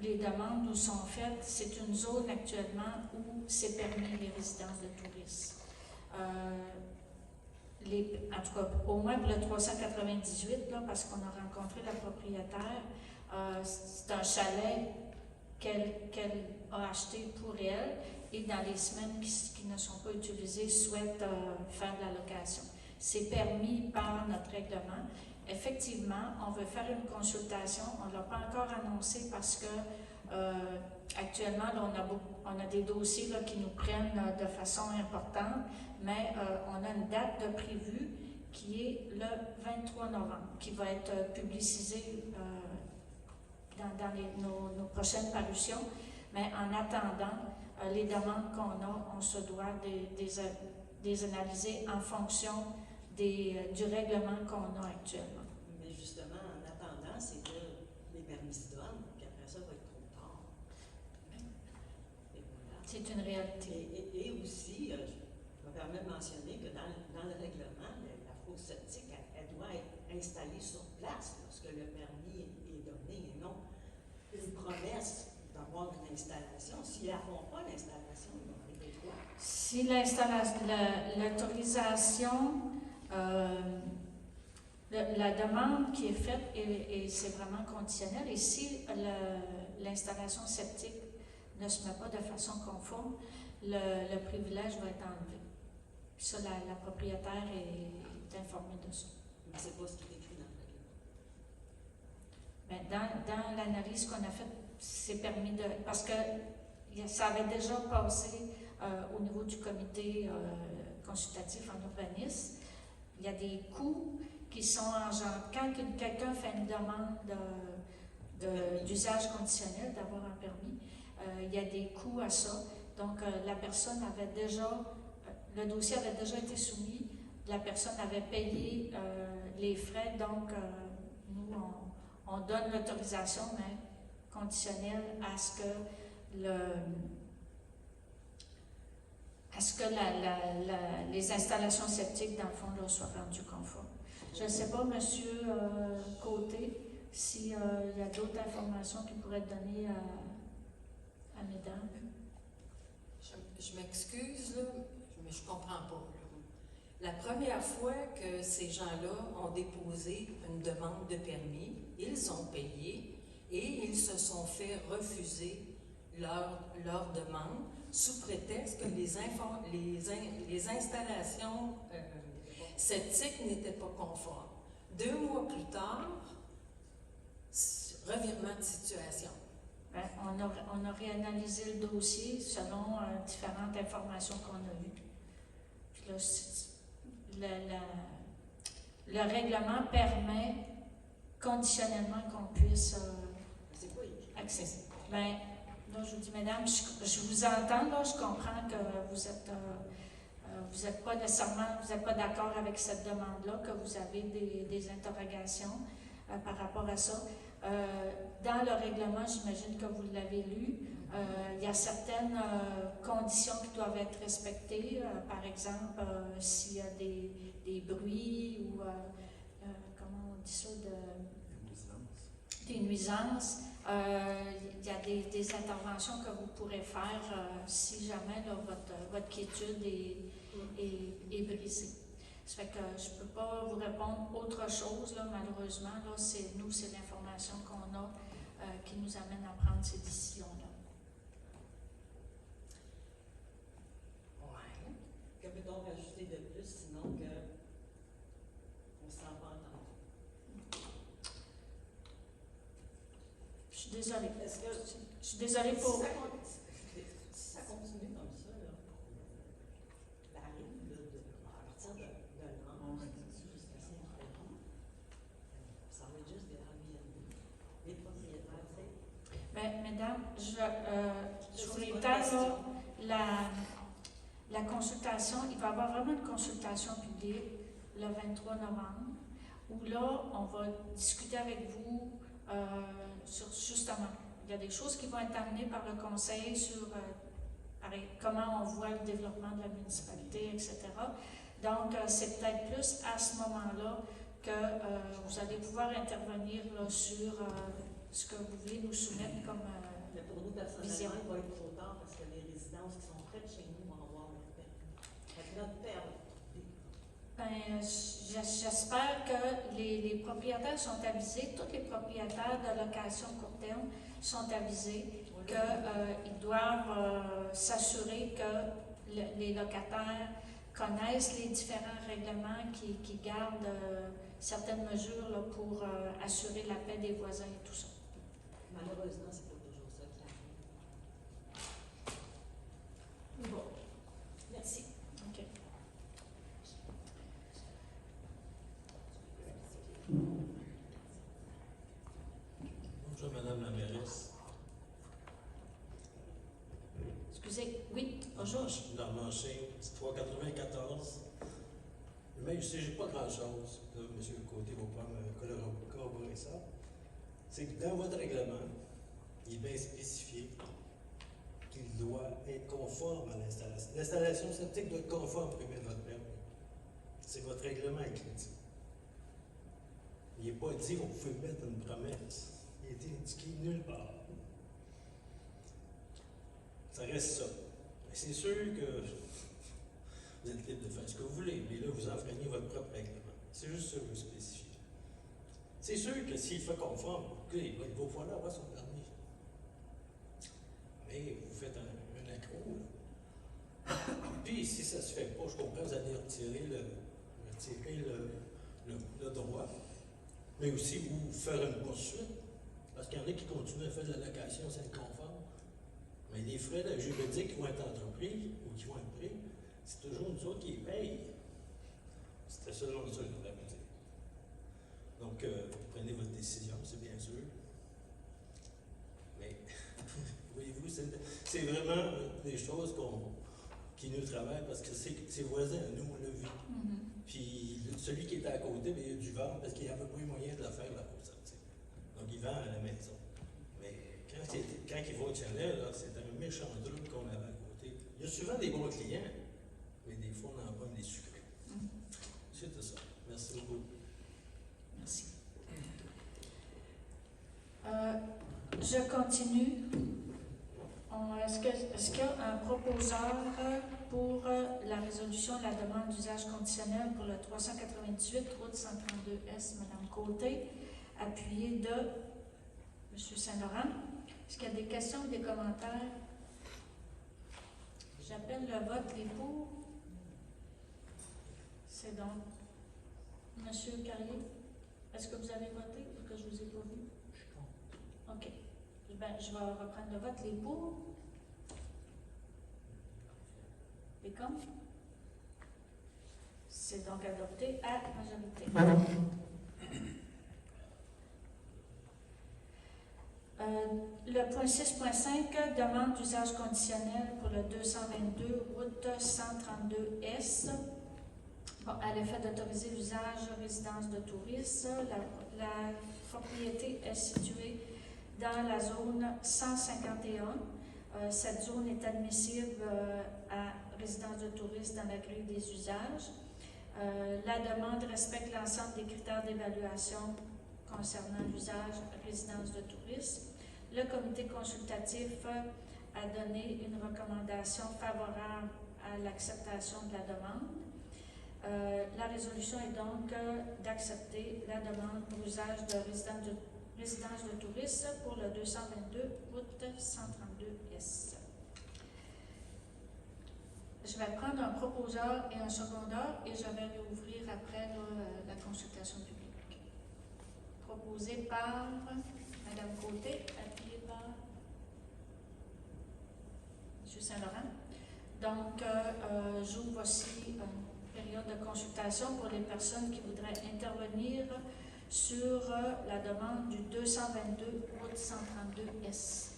les demandes nous sont faites, c'est une zone actuellement où c'est permis les résidences de tourisme. En tout cas, au moins pour le 398, là, parce qu'on a rencontré la propriétaire, c'est un chalet qu'elle a acheté pour elle et dans les semaines qui ne sont pas utilisées, souhaite faire de la location. C'est permis par notre règlement. Effectivement, on veut faire une consultation. On ne l'a pas encore annoncé parce que actuellement, là, on a des dossiers là, qui nous prennent de façon importante, mais on a une date de prévue qui est le 23 novembre, qui va être publicisée dans nos prochaines parutions. Mais en attendant, les demandes qu'on a, on se doit de les analyser en fonction du règlement qu'on a actuellement. Mais justement, en attendant, c'est que les permis se donnent, puis après ça, va être trop tard. Et voilà. C'est une réalité. Et aussi, je me permets de mentionner que dans le règlement, la fosse septique, elle doit être installée sur place lorsque le permis est donné et non une promesse d'avoir une installation. S'ils ne la font pas, l'installation, ils vont arriver quoi? Si l'autorisation, la demande qui est faite, et c'est vraiment conditionnel, et si l'installation septique ne se met pas de façon conforme, le privilège va être enlevé. Puis ça, la propriétaire est informée de ça. Mais c'est pas ce qui est écrit dans le règlement. Ben, dans l'analyse qu'on a faite, c'est permis de... Parce que ça avait déjà passé au niveau du comité consultatif en urbanisme. Il y a des coûts qui sont engendrés. Quand quelqu'un fait une demande d'usage conditionnel, d'avoir un permis, il y a des coûts à ça. Donc, la personne avait déjà... le dossier avait déjà été soumis. La personne avait payé les frais. Donc, nous, on donne l'autorisation, mais conditionnelle à ce que les installations septiques, dans le fond, là, soient rendues conformes. Je ne sais pas, M. Côté, s'il y a d'autres informations qui pourraient être données à mesdames. Je m'excuse, là, mais je ne comprends pas. Là. La première fois que ces gens-là ont déposé une demande de permis, ils ont payé et ils se sont fait refuser leur demande sous prétexte que les installations septiques n'étaient pas conformes. 2 mois plus tard, revirement de situation. Ben, on a réanalysé le dossier selon différentes informations qu'on a eues. Puis là, le règlement permet conditionnellement qu'on puisse accéder. Ben, là, je vous dis, mesdames, je vous entends, là, je comprends que vous êtes pas nécessairement, vous n'êtes pas d'accord avec cette demande-là, que vous avez des interrogations par rapport à ça. Dans le règlement, j'imagine que vous l'avez lu, il y a certaines conditions qui doivent être respectées. Par exemple, s'il y a des bruits ou, comment on dit ça, des nuisances. Il y a des interventions que vous pourrez faire si jamais là, votre quiétude est brisée. Ça fait que je ne peux pas vous répondre autre chose, là, malheureusement. Là, c'est l'information qu'on a qui nous amène à prendre ces décisions-là. Ouais. Que peut-on rajouter de plus, sinon qu'on ne se sent pas entendu? Je suis désolée. Est-ce que Je suis désolée pour... Si ça continue comme ça, là, la rive, là, à partir de l'an jusqu'à Saint-Frédéric, ça va être juste des Airbnb. Les propriétaires, tu sais. Mais, mesdames, je vous réitère, la consultation, il va y avoir vraiment une consultation publique le 23 novembre, où là, on va discuter avec vous sur justement, il y a des choses qui vont être amenées par le conseil sur comment on voit le développement de la municipalité, etc. Donc, c'est peut-être plus à ce moment-là que vous allez pouvoir intervenir là, sur ce que vous voulez nous soumettre comme Mais pour nous, personnellement, vision. il va être trop tard parce que les résidences qui sont près de chez nous vont avoir leur permis. Fait que notre père va trouver. Ben, j'espère que les propriétaires sont avisés, tous les propriétaires de location court terme sont avisés qu'ils doivent s'assurer que les locataires connaissent les différents règlements qui gardent certaines mesures là, pour assurer la paix des voisins et tout ça. Malheureusement, c'est pas toujours ça qui arrive. Bon, merci. OK. Bonjour, Madame la mairesse. Excusez, oui, bonjour. Normand Ching, 394. Mais je sais, j'ai pas grand-chose. Là, Monsieur Côté va pas me corroborer ça. C'est que dans votre règlement, il est bien spécifié qu'il doit être conforme à l'installation. L'installation septique doit être conforme pour émettre votre permis. C'est votre règlement qui le dit. Il n'est pas dit vous pouvez mettre une promesse. Il est indiqué nulle part. Ça reste ça. Mais c'est sûr que vous êtes libre de faire ce que vous voulez, mais là, vous enfreignez votre propre règlement. C'est juste ça que vous spécifiez. C'est sûr que s'il fait conforme, il va pouvoir avoir son permis. Mais vous faites un accro. Puis, si ça se fait pas, je comprends, vous allez retirer le droit, mais aussi vous faire une poursuite. Parce qu'il y en a qui continuent à faire de la location sans être conforme. Mais les frais juridiques qui vont être entrepris ou qui vont être pris, c'est toujours nous autres qui les payent. C'était seulement ça que je voulais vous dire. Donc, vous prenez votre décision, c'est bien sûr. Mais, voyez-vous, c'est vraiment des choses qui nous travaillent parce que c'est voisin, nous, on l'a vu. Puis, celui qui était à côté, bien, il a dû vendre parce qu'il n'avait pas eu moyen de la faire, la route. Donc, il vend à la maison. Mais quand il va au chalet, c'est un méchant truc qu'on avait à côté. Il y a souvent des bons clients, mais des fois, on en prend des sucrés. C'est tout ça. Merci beaucoup. Merci. Je continue. Est-ce qu'il y a un proposeur pour la résolution de la demande d'usage conditionnel pour le 398 route 132S, Mme Côté, appuyé de M. Saint-Laurent? Est-ce qu'il y a des questions ou des commentaires? J'appelle le vote. Les pour. C'est donc M. Carrier. Est-ce que vous avez voté ou que je vous ai pas vu? OK. Ben, je vais reprendre le vote. Les pour. Les contre. C'est donc adopté à majorité. Le point 6.5, demande d'usage conditionnel pour le 222 route 132S. Bon, à l'effet d'autoriser l'usage résidence de tourisme. La propriété est située dans la zone 151. Cette zone est admissible à résidence de tourisme dans la grille des usages. La demande respecte l'ensemble des critères d'évaluation concernant l'usage résidence de tourisme. Le comité consultatif a donné une recommandation favorable à l'acceptation de la demande. La résolution est donc d'accepter la demande pour usage de résidence de tourisme pour le 222 route 132S. Je vais prendre un proposeur et un secondeur et je vais réouvrir après la consultation publique. Proposé par Mme Côté, appuyé par M. Saint-Laurent. Donc, j'ouvre aussi une période de consultation pour les personnes qui voudraient intervenir sur la demande du 222 route 132S.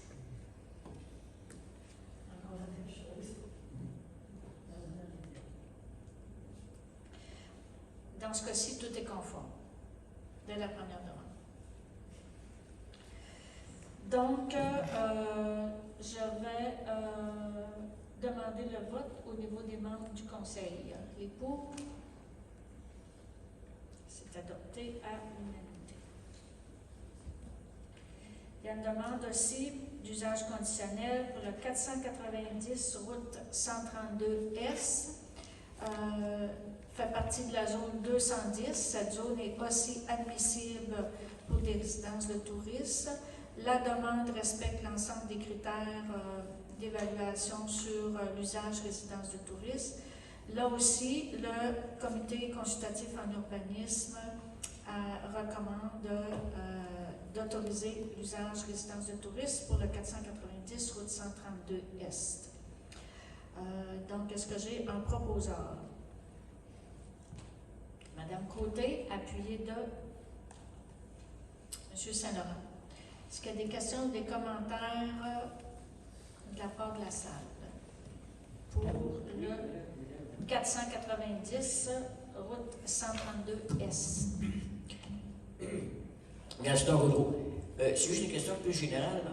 Dans ce cas-ci, tout est conforme dès la première demande. Donc, je vais demander le vote au niveau des membres du Conseil. Les pour, c'est adopté à l'unanimité. Il y a une demande aussi d'usage conditionnel pour le 490 route 132S. fait partie de la zone 210. Cette zone est aussi admissible pour des résidences de touristes. La demande respecte l'ensemble des critères d'évaluation sur l'usage résidence de touristes. Là aussi, le comité consultatif en urbanisme recommande d'autoriser l'usage résidence de touristes pour le 490 route 132 Est. Donc, est-ce que j'ai un proposeur? Madame Côté, appuyée de M. Saint-Laurent. Est-ce qu'il y a des questions ou des commentaires de la part de la salle pour le 490 route 132 Est? Gaston Gaudreau. C'est juste une question plus générale. Là.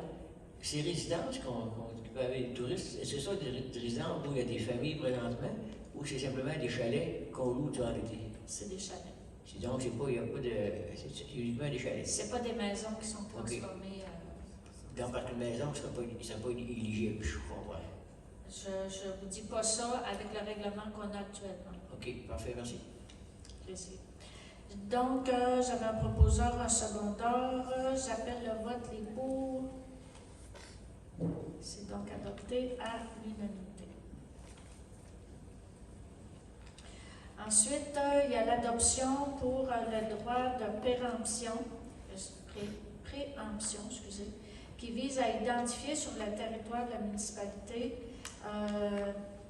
Ces résidences qu'on peut avoir des touristes, est-ce que c'est ça des résidences où il y a des familles présentement ou c'est simplement des chalets qu'on loue durant l'été? C'est des chalets. Donc, il n'y a pas de. C'est uniquement des chalets. C'est pas des maisons qui sont transformées. Dans une maison, ils ne sont pas éligibles, je comprends. Je ne vous dis pas ça avec le règlement qu'on a actuellement. OK, parfait, merci. Plaisir. Donc, j'avais un proposeur, un secondeur. J'appelle le vote, les pour. C'est donc adopté à l'unanimité. Ensuite, il y a l'adoption pour le droit de préemption, qui vise à identifier sur le territoire de la municipalité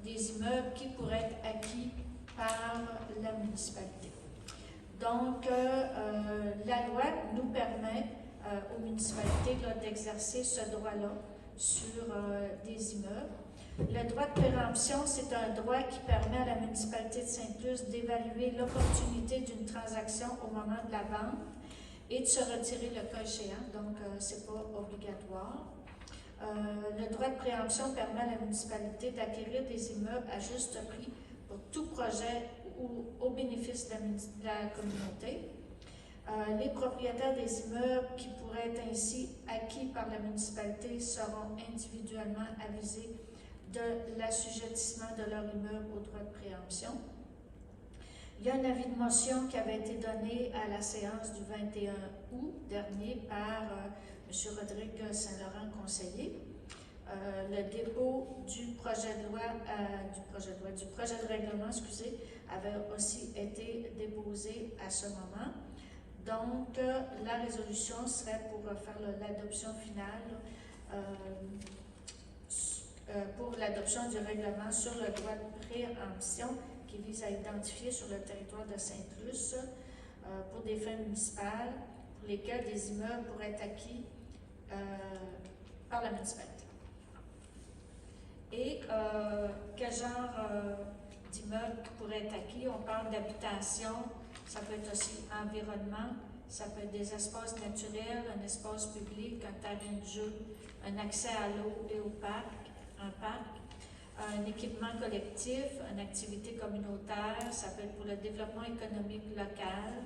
des immeubles qui pourraient être acquis par la municipalité. Donc, la loi nous permet aux municipalités d'exercer ce droit-là sur des immeubles. Le droit de préemption, c'est un droit qui permet à la municipalité de Sainte-Luce d'évaluer l'opportunité d'une transaction au moment de la vente et de se retirer le cas échéant, donc ce n'est pas obligatoire. Le droit de préemption permet à la municipalité d'acquérir des immeubles à juste prix pour tout projet ou au bénéfice de la communauté. Les propriétaires des immeubles qui pourraient être ainsi acquis par la municipalité seront individuellement avisés de l'assujettissement de leur immeuble au droit de préemption. Il y a un avis de motion qui avait été donné à la séance du 21 août dernier par M. Rodrigue Saint-Laurent, conseiller. Le dépôt du projet de règlement, avait aussi été déposé à ce moment. Donc, la résolution serait pour faire l'adoption finale pour l'adoption du règlement sur le droit de préemption qui vise à identifier sur le territoire de Sainte-Luce pour des fins municipales pour lesquelles des immeubles pourraient être acquis par la municipalité. Et quel genre d'immeubles pourraient être acquis? On parle d'habitation, ça peut être aussi environnement, ça peut être des espaces naturels, un espace public, un terrain de jeu, un accès à l'eau et au parc, un parc, un équipement collectif, une activité communautaire, ça peut être pour le développement économique local,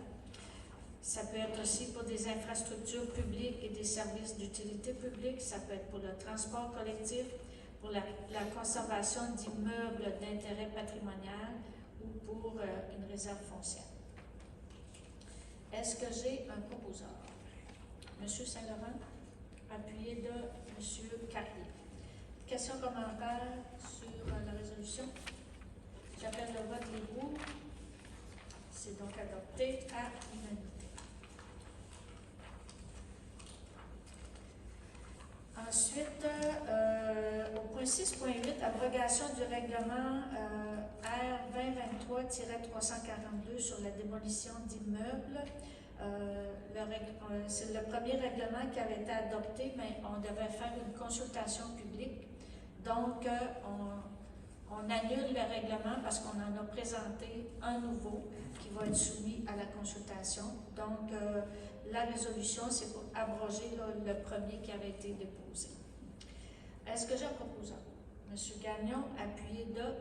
ça peut être aussi pour des infrastructures publiques et des services d'utilité publique, ça peut être pour le transport collectif, pour la conservation d'immeubles d'intérêt patrimonial ou pour une réserve foncière. Est-ce que j'ai un proposeur? M. Saint-Laurent, appuyé de M. Carrier. Questions, commentaires sur la résolution? J'appelle le vote les pour. C'est donc adopté à l'unanimité. Ensuite, au point 6.8, abrogation du règlement R 2023-342 sur la démolition d'immeubles. C'est le premier règlement qui avait été adopté, mais on devait faire une consultation publique. Donc, on annule le règlement parce qu'on en a présenté un nouveau qui va être soumis à la consultation. Donc, la résolution, c'est pour abroger le premier qui avait été déposé. Est-ce que j'ai un proposeur? M. Gagnon, appuyé de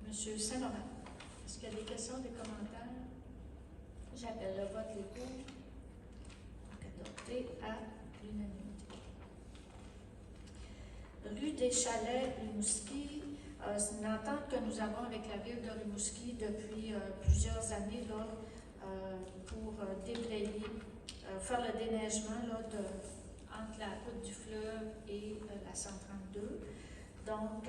M. Saint-Laurent. Est-ce qu'il y a des questions, des commentaires? J'appelle le vote les pour. Donc, adopté à l'unanimité. Rue des Chalets, Rimouski, C'est une entente que nous avons avec la ville de Rimouski depuis plusieurs années là, pour déblayer, faire le déneigement là, entre la route du fleuve et la 132. Donc,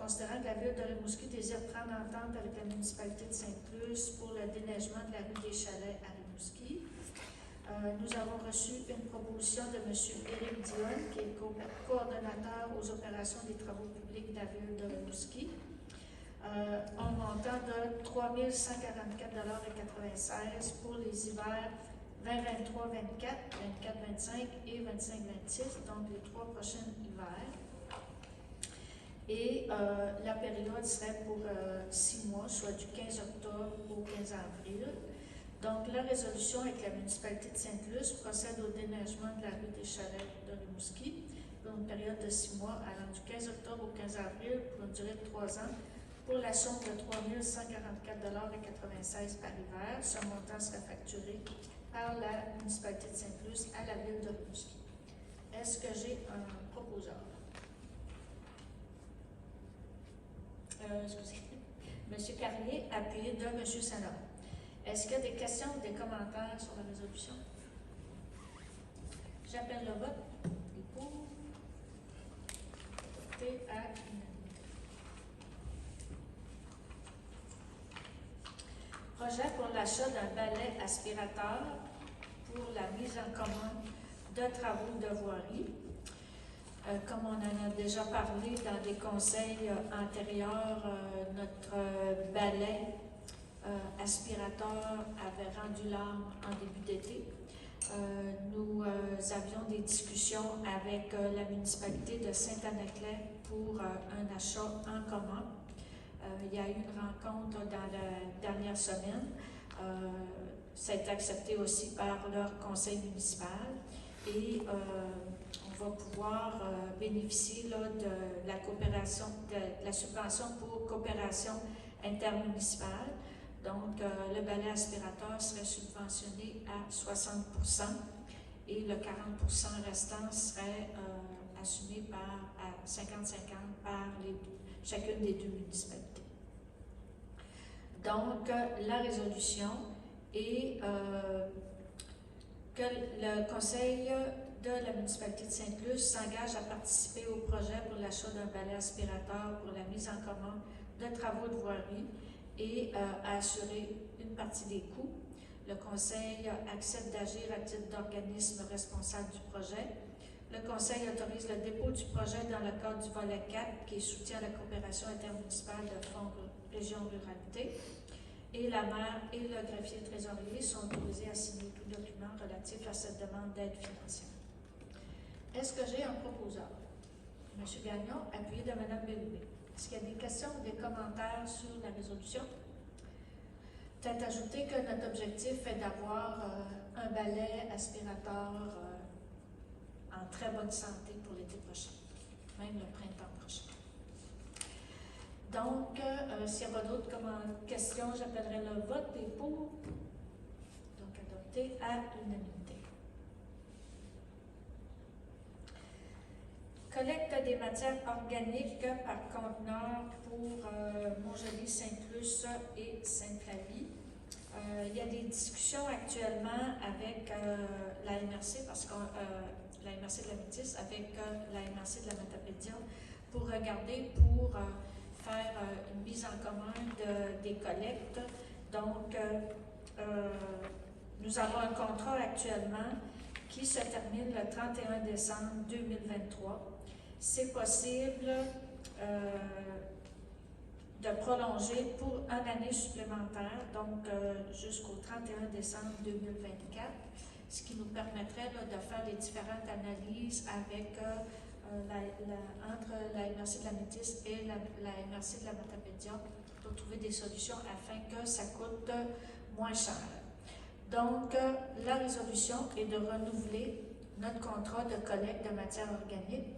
considérant que la ville de Rimouski désire prendre entente avec la municipalité de Sainte-Luce pour le déneigement de la rue des Chalets à Rimouski, nous avons reçu une proposition de M. Éric Dionne, qui est coordonnateur aux opérations des travaux publics de la ville de Rimouski, en montant de 3 144,96 $ pour les hivers 2023-24, 24-25 et 25-26, donc les 3 prochains hivers. Et la période serait pour 6 mois, soit du 15 octobre au 15 avril. Donc, la résolution avec la municipalité de Sainte-Luce procède au déneigement de la rue des Chalets de Rimouski pour une période de 6 mois allant du 15 octobre au 15 avril pour une durée de 3 ans pour la somme de 3 144,96 $ par hiver. Ce montant serait facturé par la municipalité de Sainte-Luce à la ville de Rimouski. Est-ce que j'ai un proposeur? Excusez. M. Carrier, appuyé de M. Saint-Laurent. Est-ce qu'il y a des questions ou des commentaires sur la résolution? J'appelle le vote. Et pour. Voté à l'unanimité. Projet pour l'achat d'un balai aspirateur pour la mise en commun de travaux de voirie. Comme on en a déjà parlé dans des conseils antérieurs, notre balai aspirateur avait rendu l'âme en début d'été. Nous avions des discussions avec la municipalité de Saint-Anaclet pour un achat en commun. Il y a eu une rencontre dans la dernière semaine. Ça a été accepté aussi par leur conseil municipal et on va pouvoir bénéficier là, de la coopération, de la subvention pour coopération intermunicipale. Donc, le balai aspirateur serait subventionné à 60% et le 40% restant serait assumé à 50-50 par chacune des deux municipalités. Donc, la résolution est que le conseil de la municipalité de Sainte-Luce s'engage à participer au projet pour l'achat d'un balai aspirateur pour la mise en commun de travaux de voirie et à assurer une partie des coûts. Le conseil accepte d'agir à titre d'organisme responsable du projet. Le conseil autorise le dépôt du projet dans le cadre du volet 4 qui est soutien à la coopération intermunicipale de fonds région ruralité. Et la maire et le greffier trésorier sont autorisés à signer tout document relatif à cette demande d'aide financière. Est-ce que j'ai un proposeur? M. Gagnon, appuyé de Mme Bérubé. Est-ce qu'il y a des questions ou des commentaires sur la résolution? Peut-être ajouter que notre objectif est d'avoir un balai aspirateur en très bonne santé pour l'été prochain, même le printemps prochain. Donc, s'il n'y a pas d'autres questions, j'appellerai le vote et pour. Donc, adopté à l'unanimité. Collecte des matières organiques par conteneur pour Montjoly, Sainte-Luce et Sainte-Flavie. Il y a des discussions actuellement avec la MRC, parce que la MRC de la Métis, avec la MRC de la Matapédia, pour regarder, pour faire une mise en commun des collectes. Donc, nous avons un contrat actuellement qui se termine le 31 décembre 2023. C'est possible de prolonger pour une année supplémentaire, donc jusqu'au 31 décembre 2024, ce qui nous permettrait là, de faire les différentes analyses avec entre la MRC de la Métis et la MRC de la Matapédia pour trouver des solutions afin que ça coûte moins cher. Donc, la résolution est de renouveler notre contrat de collecte de matières organiques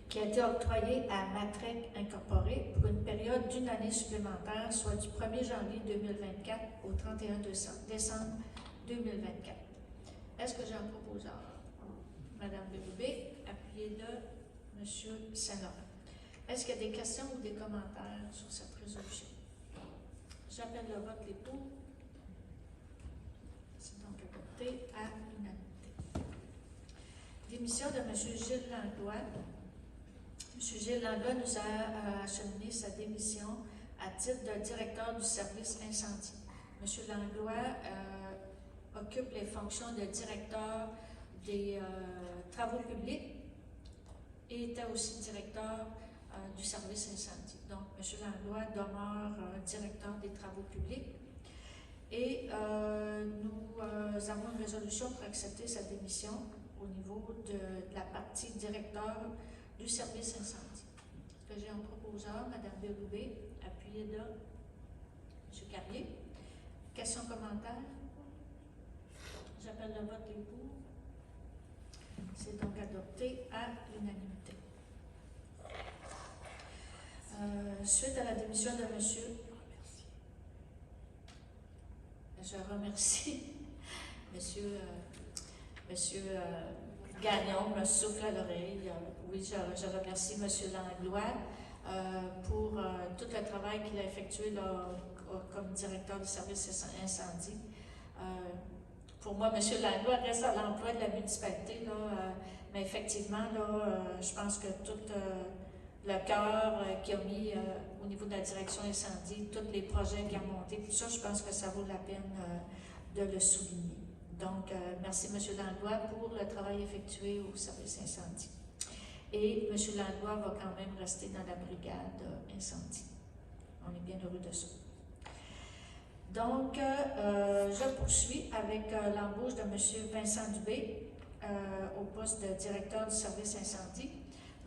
qui a été octroyé à Matrec Incorporé pour une période d'une année supplémentaire, soit du 1er janvier 2024 au 31 décembre 2024. Est-ce que j'ai un proposeur? Madame Bérubé, appuyée de M. Saint-Laurent. Est-ce qu'il y a des questions ou des commentaires sur cette résolution? J'appelle le vote les pour. C'est donc adopté à l'unanimité. Démission de M. Gilles Langlois. M. Gilles Langlois nous a acheminé sa démission à titre de directeur du service incendie. M. Langlois occupe les fonctions de directeur des travaux publics et était aussi directeur du service incendie. Donc, M. Langlois demeure directeur des travaux publics et nous avons une résolution pour accepter sa démission au niveau de la partie directeur du service incendie. Est-ce que j'ai un proposeur, Mme Bérubé, appuyée de M. Carrier? Questions, commentaires? J'appelle le vote les pour. C'est donc adopté à l'unanimité. Suite à la démission de monsieur, je remercie monsieur Gagnon me souffle à l'oreille. Oui, je remercie monsieur Langlois pour tout le travail qu'il a effectué là, comme directeur du service incendie. Pour moi, M. Langlois reste à l'emploi de la municipalité, là, mais effectivement, là, je pense que tout le cœur qu'il a mis au niveau de la direction incendie, tous les projets qu'il a montés, tout ça, je pense que ça vaut la peine de le souligner. Donc, merci M. Langlois pour le travail effectué au service incendie. Et M. Langlois va quand même rester dans la brigade incendie. On est bien heureux de ça. Donc, je poursuis avec l'embauche de M. Vincent Dubé au poste de directeur du service incendie.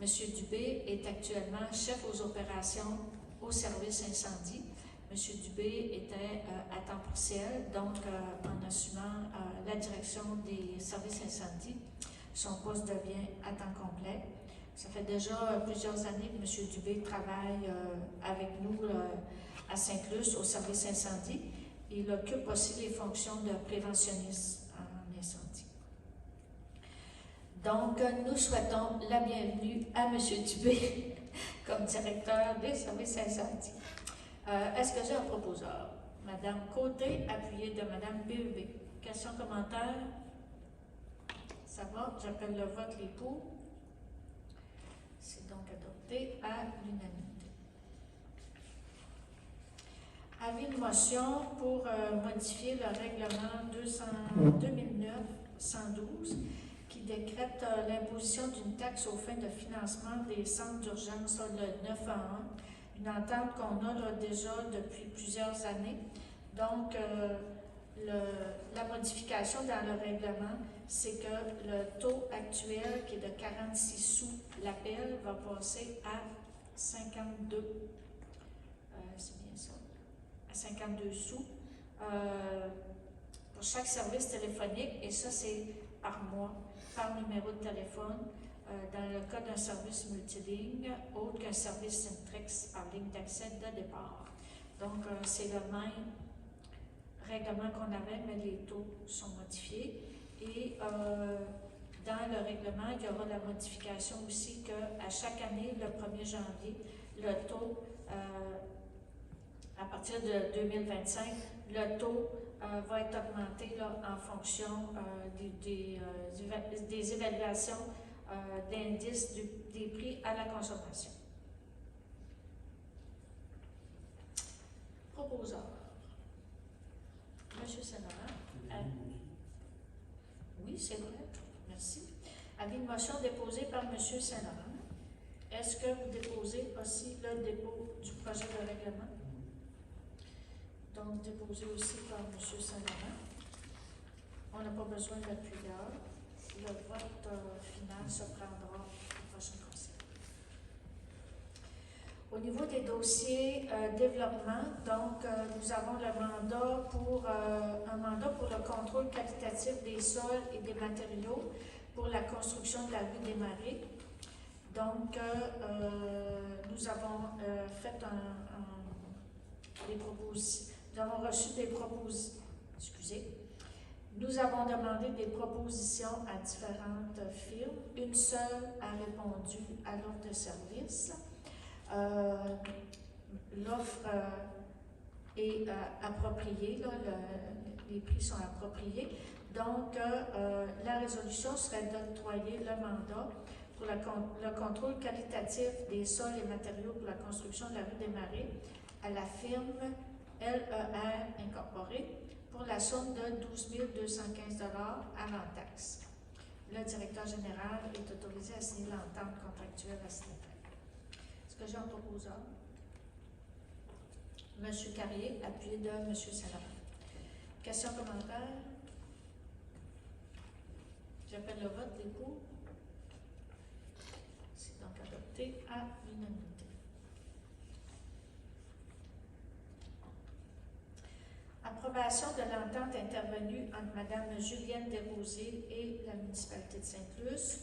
M. Dubé est actuellement chef aux opérations au service incendie. M. Dubé était à temps partiel, donc en assumant la direction des services incendie, son poste devient à temps complet. Ça fait déjà plusieurs années que M. Dubé travaille avec nous à Sainte-Luce au service incendie. Il occupe aussi les fonctions de préventionniste en incendie. Donc, nous souhaitons la bienvenue à M. Dubé comme directeur des services incendie. Est-ce que j'ai un proposeur? Madame Côté, appuyée de Madame Bérubé. Questions, commentaires? Ça va? J'appelle le vote les pour. C'est donc adopté à l'unanimité. Avis de motion pour modifier le règlement 2009-112 qui décrète l'imposition d'une taxe aux fins de financement des centres d'urgence, le 911, une entente qu'on a là, déjà depuis plusieurs années. Donc, la modification dans le règlement, c'est que le taux actuel qui est de 46 sous l'appel va passer à 52. C'est bien ça. À 52 sous pour chaque service téléphonique, et ça c'est par mois, par numéro de téléphone, dans le cas d'un service multiligne, autre qu'un service Centrex par ligne d'accès de départ. Donc c'est le même règlement qu'on avait, mais les taux sont modifiés. Et dans le règlement, il y aura la modification aussi qu'à chaque année, le 1er janvier, le taux à partir de 2025, le taux va être augmenté là, en fonction des évaluations d'indices des prix à la consommation. Proposeur. Monsieur Sénat. Oui, c'est vrai. Merci. Avis de motion déposé par M. Sénat. Est-ce que vous déposez aussi le dépôt du projet de règlement? Donc, déposé aussi par M. Saint-Laurent. On n'a pas besoin d'appuyeur. Le vote final se prendra au prochain conseil. Au niveau des dossiers développement, donc, nous avons un mandat pour le contrôle qualitatif des sols et des matériaux pour la construction de la rue des Marais. Donc, nous avons fait des propositions. Nous avons reçu des propositions. Excusez. Nous avons demandé des propositions à différentes firmes. Une seule a répondu à l'offre de service. L'offre est appropriée, là, les prix sont appropriés. Donc, la résolution serait d'octroyer le mandat pour le contrôle qualitatif des sols et matériaux pour la construction de la rue des Marais à la firme LER Incorporée pour la somme de 12 215 avant taxe. Le directeur général est autorisé à signer l'entente contractuelle à cet effet. Est-ce que j'ai un proposeur? M. Carrier, appuyé de M. Saint-Laurent. Questions, commentaires? J'appelle le vote des pour. C'est donc adopté à l'unanimité. Approbation de l'entente intervenue entre Mme Julienne Desrosiers et la municipalité de Sainte-Luce.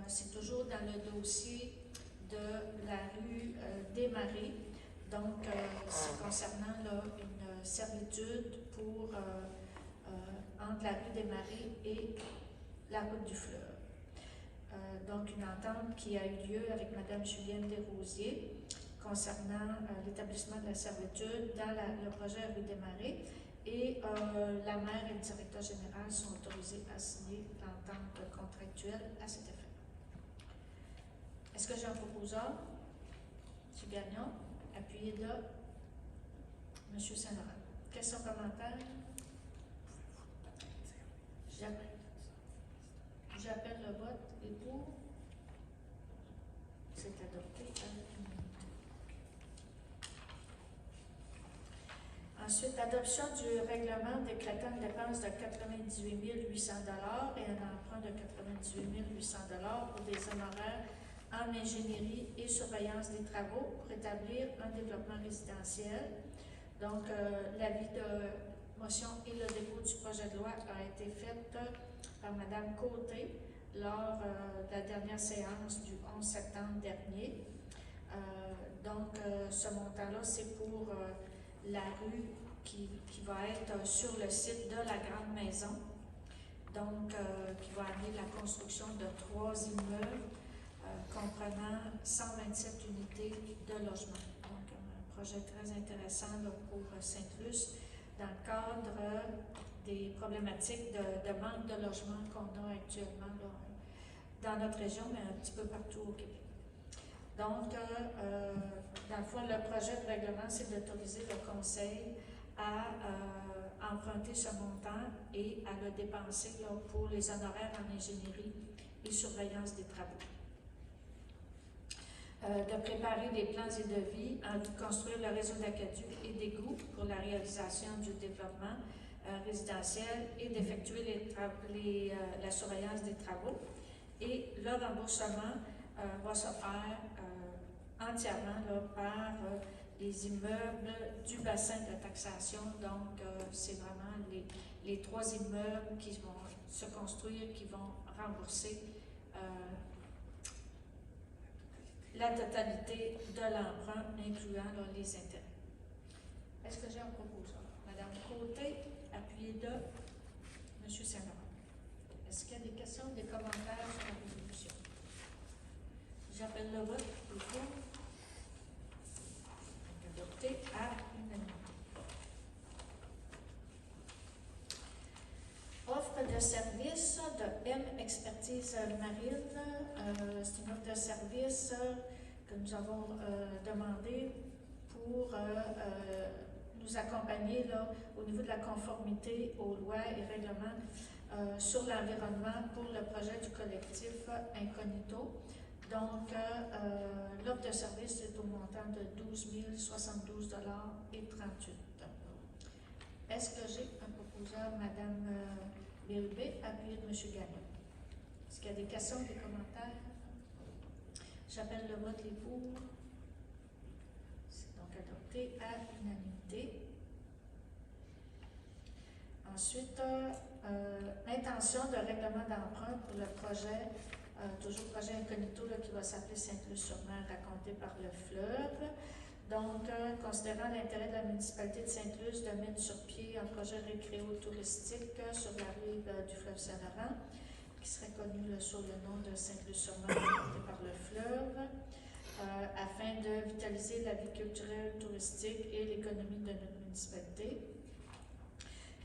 C'est toujours dans le dossier de la rue des Marais. Donc, c'est concernant là, une servitude pour entre la rue des Marais et la route du fleuve. Donc, une entente qui a eu lieu avec Mme Julienne Desrosiers concernant l'établissement de la servitude dans le projet rue des Marais. Et la maire et le directeur général sont autorisés à signer l'entente contractuelle à cet effet. Est-ce que j'ai un proposeur? M. Gagnon, appuyé de M. Saint-Laurent. Questions, commentaires? J'appelle le vote. Et pour? C'est adopté à l'unanimité. Ensuite, adoption du règlement décrétant une dépense de 98 800 et un emprunt de 98 800 pour des honoraires en ingénierie et surveillance des travaux pour établir un développement résidentiel. Donc, l'avis de motion et le dépôt du projet de loi a été fait par Mme Côté lors de la dernière séance du 11 septembre dernier. Donc, ce montant-là, c'est pour la rue qui va être sur le site de la Grande Maison, donc qui va amener la construction de 3 immeubles comprenant 127 unités de logement. Donc, un projet très intéressant là, pour Sainte-Luce dans le cadre des problématiques de manque de logement qu'on a actuellement là, dans notre région, mais un petit peu partout au Québec. Donc, dans le fond, le projet de règlement, c'est d'autoriser le Conseil à emprunter ce montant et à le dépenser là, pour les honoraires en ingénierie et surveillance des travaux. De préparer des plans et devis en vue de construire le réseau d'aqueducs et d'égouts pour la réalisation du développement résidentiel et d'effectuer la surveillance des travaux. Et le remboursement va se faire entièrement là, par les immeubles du bassin de taxation. Donc, c'est vraiment les 3 immeubles qui vont se construire, qui vont rembourser la totalité de l'emprunt, incluant là, les intérêts. Est-ce que j'ai un proposeur? Madame Côté, appuyée de M. Saint-Laurent. Est-ce qu'il y a des questions, des commentaires sur la résolution? J'appelle le vote pour. Adopté à l'unanimité. Offre de service de M Expertise Marine. C'est une offre de service que nous avons demandé pour nous accompagner là, au niveau de la conformité aux lois et règlements sur l'environnement pour le projet du collectif Incognito. Donc, l'offre de service est au montant de 12 072 et 38. Est-ce que j'ai un proposeur, Mme Bérubé, appuyé de M. Gagnon? Est-ce qu'il y a des questions, des commentaires? J'appelle le vote, les pour. C'est donc adopté à l'unanimité. Ensuite, intention de règlement d'emprunt pour le projet, toujours projet Incognito là, qui va s'appeler Sainte-Luce-sur-Mer, raconté par le fleuve. Donc, considérant l'intérêt de la municipalité de Sainte-Luce de mettre sur pied un projet récréo-touristique sur la rive du fleuve Saint-Laurent, qui serait connu sous le nom de Sainte-Luce-sur-Mer, raconté par le fleuve. afin de vitaliser la vie culturelle, touristique et l'économie de notre municipalité.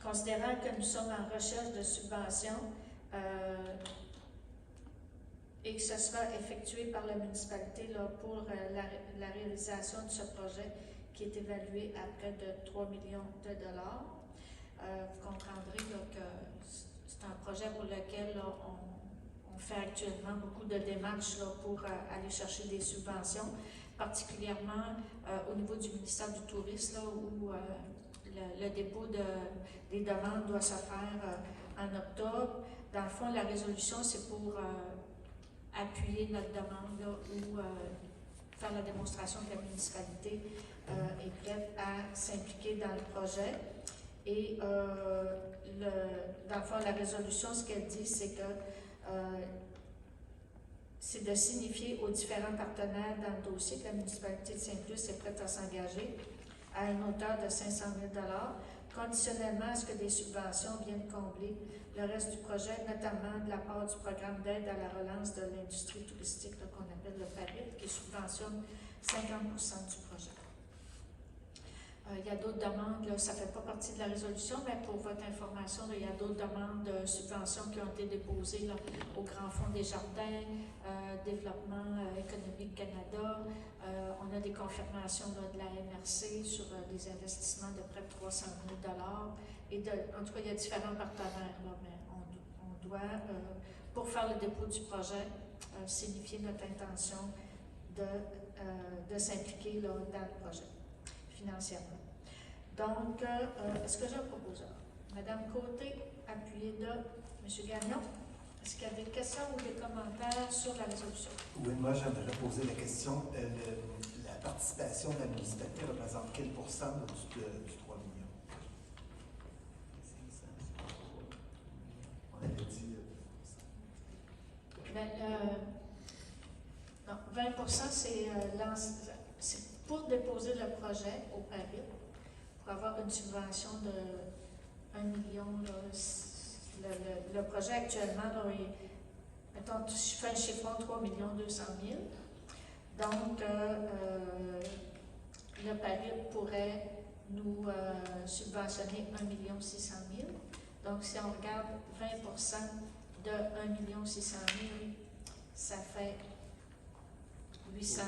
Considérant que nous sommes en recherche de subventions et que ce sera effectué par la municipalité là, pour la réalisation de ce projet qui est évalué à près de 3 millions de dollars. Vous comprendrez là, que c'est un projet pour lequel là, on fait actuellement beaucoup de démarches là, pour aller chercher des subventions, particulièrement au niveau du ministère du Tourisme, là, où le dépôt des demandes doit se faire en octobre. Dans le fond, la résolution, c'est pour appuyer notre demande là, ou faire la démonstration que la municipalité est prête à s'impliquer dans le projet. Et dans le fond, la résolution, ce qu'elle dit, c'est que c'est de signifier aux différents partenaires dans le dossier que la municipalité de Saint-Luce est prête à s'engager à une hauteur de 500 000 $, conditionnellement à ce que des subventions viennent combler le reste du projet, notamment de la part du programme d'aide à la relance de l'industrie touristique qu'on appelle le PARIT, qui subventionne 50% du projet. Il y a d'autres demandes, là, ça ne fait pas partie de la résolution, mais pour votre information, là, il y a d'autres demandes de subventions qui ont été déposées là, au Grand Fonds des Jardins, Développement économique Canada. On a des confirmations là, de la MRC sur des investissements de près de 300 000 $. Et en tout cas, il y a différents partenaires, là, mais on doit, pour faire le dépôt du projet, signifier notre intention de s'impliquer là, dans le projet financièrement. Donc, est-ce que j'ai un proposeur? Madame Côté, appuyée de M. Gagnon. Est-ce qu'il y a des questions ou des commentaires sur la résolution? Oui, moi, j'aimerais poser la question. La participation de la municipalité représente quel pourcent du 3 millions? On avait dit... Non, 20 c'est pour déposer le projet au PARIT, pour avoir une subvention de 1 million. Là, le projet actuellement, là, mettons, je fais un chiffron 3 200 000. Donc, le PARIT pourrait nous subventionner 1 600 000. Donc, si on regarde 20 de 1 600 000, ça fait 800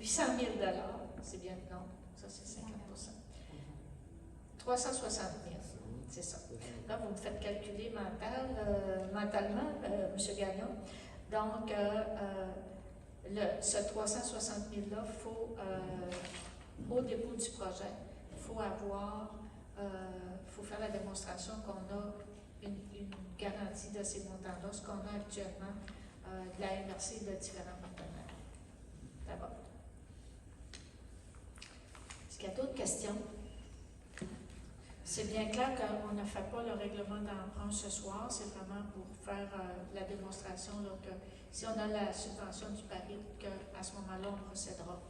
000 $. C'est bien, non, ça c'est 50 360 000, c'est ça. Là, vous me faites calculer mentalement, M. Gagnon. Donc, ce 360 000 $-là, au dépôt du projet, il faut faire la démonstration qu'on a une garantie de ces montants-là, ce qu'on a actuellement de la MRC et de différents partenaires. D'abord. Est-ce qu'il y a d'autres questions? C'est bien clair qu'on ne fait pas le règlement d'emprunt ce soir, c'est vraiment pour faire la démonstration là, que si on a la subvention du PARIT, qu'à ce moment-là, on procédera.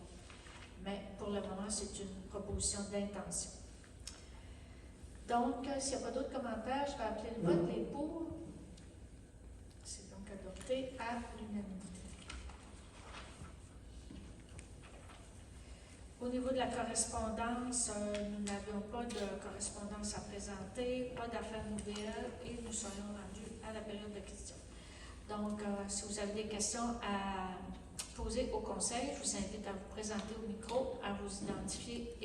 Mais pour le moment, c'est une proposition d'intention. Donc, s'il n'y a pas d'autres commentaires, je vais appeler le vote. Les pour. C'est donc adopté à l'unanimité. Au niveau de la correspondance, nous n'avions pas de correspondance à présenter, pas d'affaires nouvelles et nous serions rendus à la période de questions. Donc, si vous avez des questions à poser au conseil, je vous invite à vous présenter au micro, à vous identifier et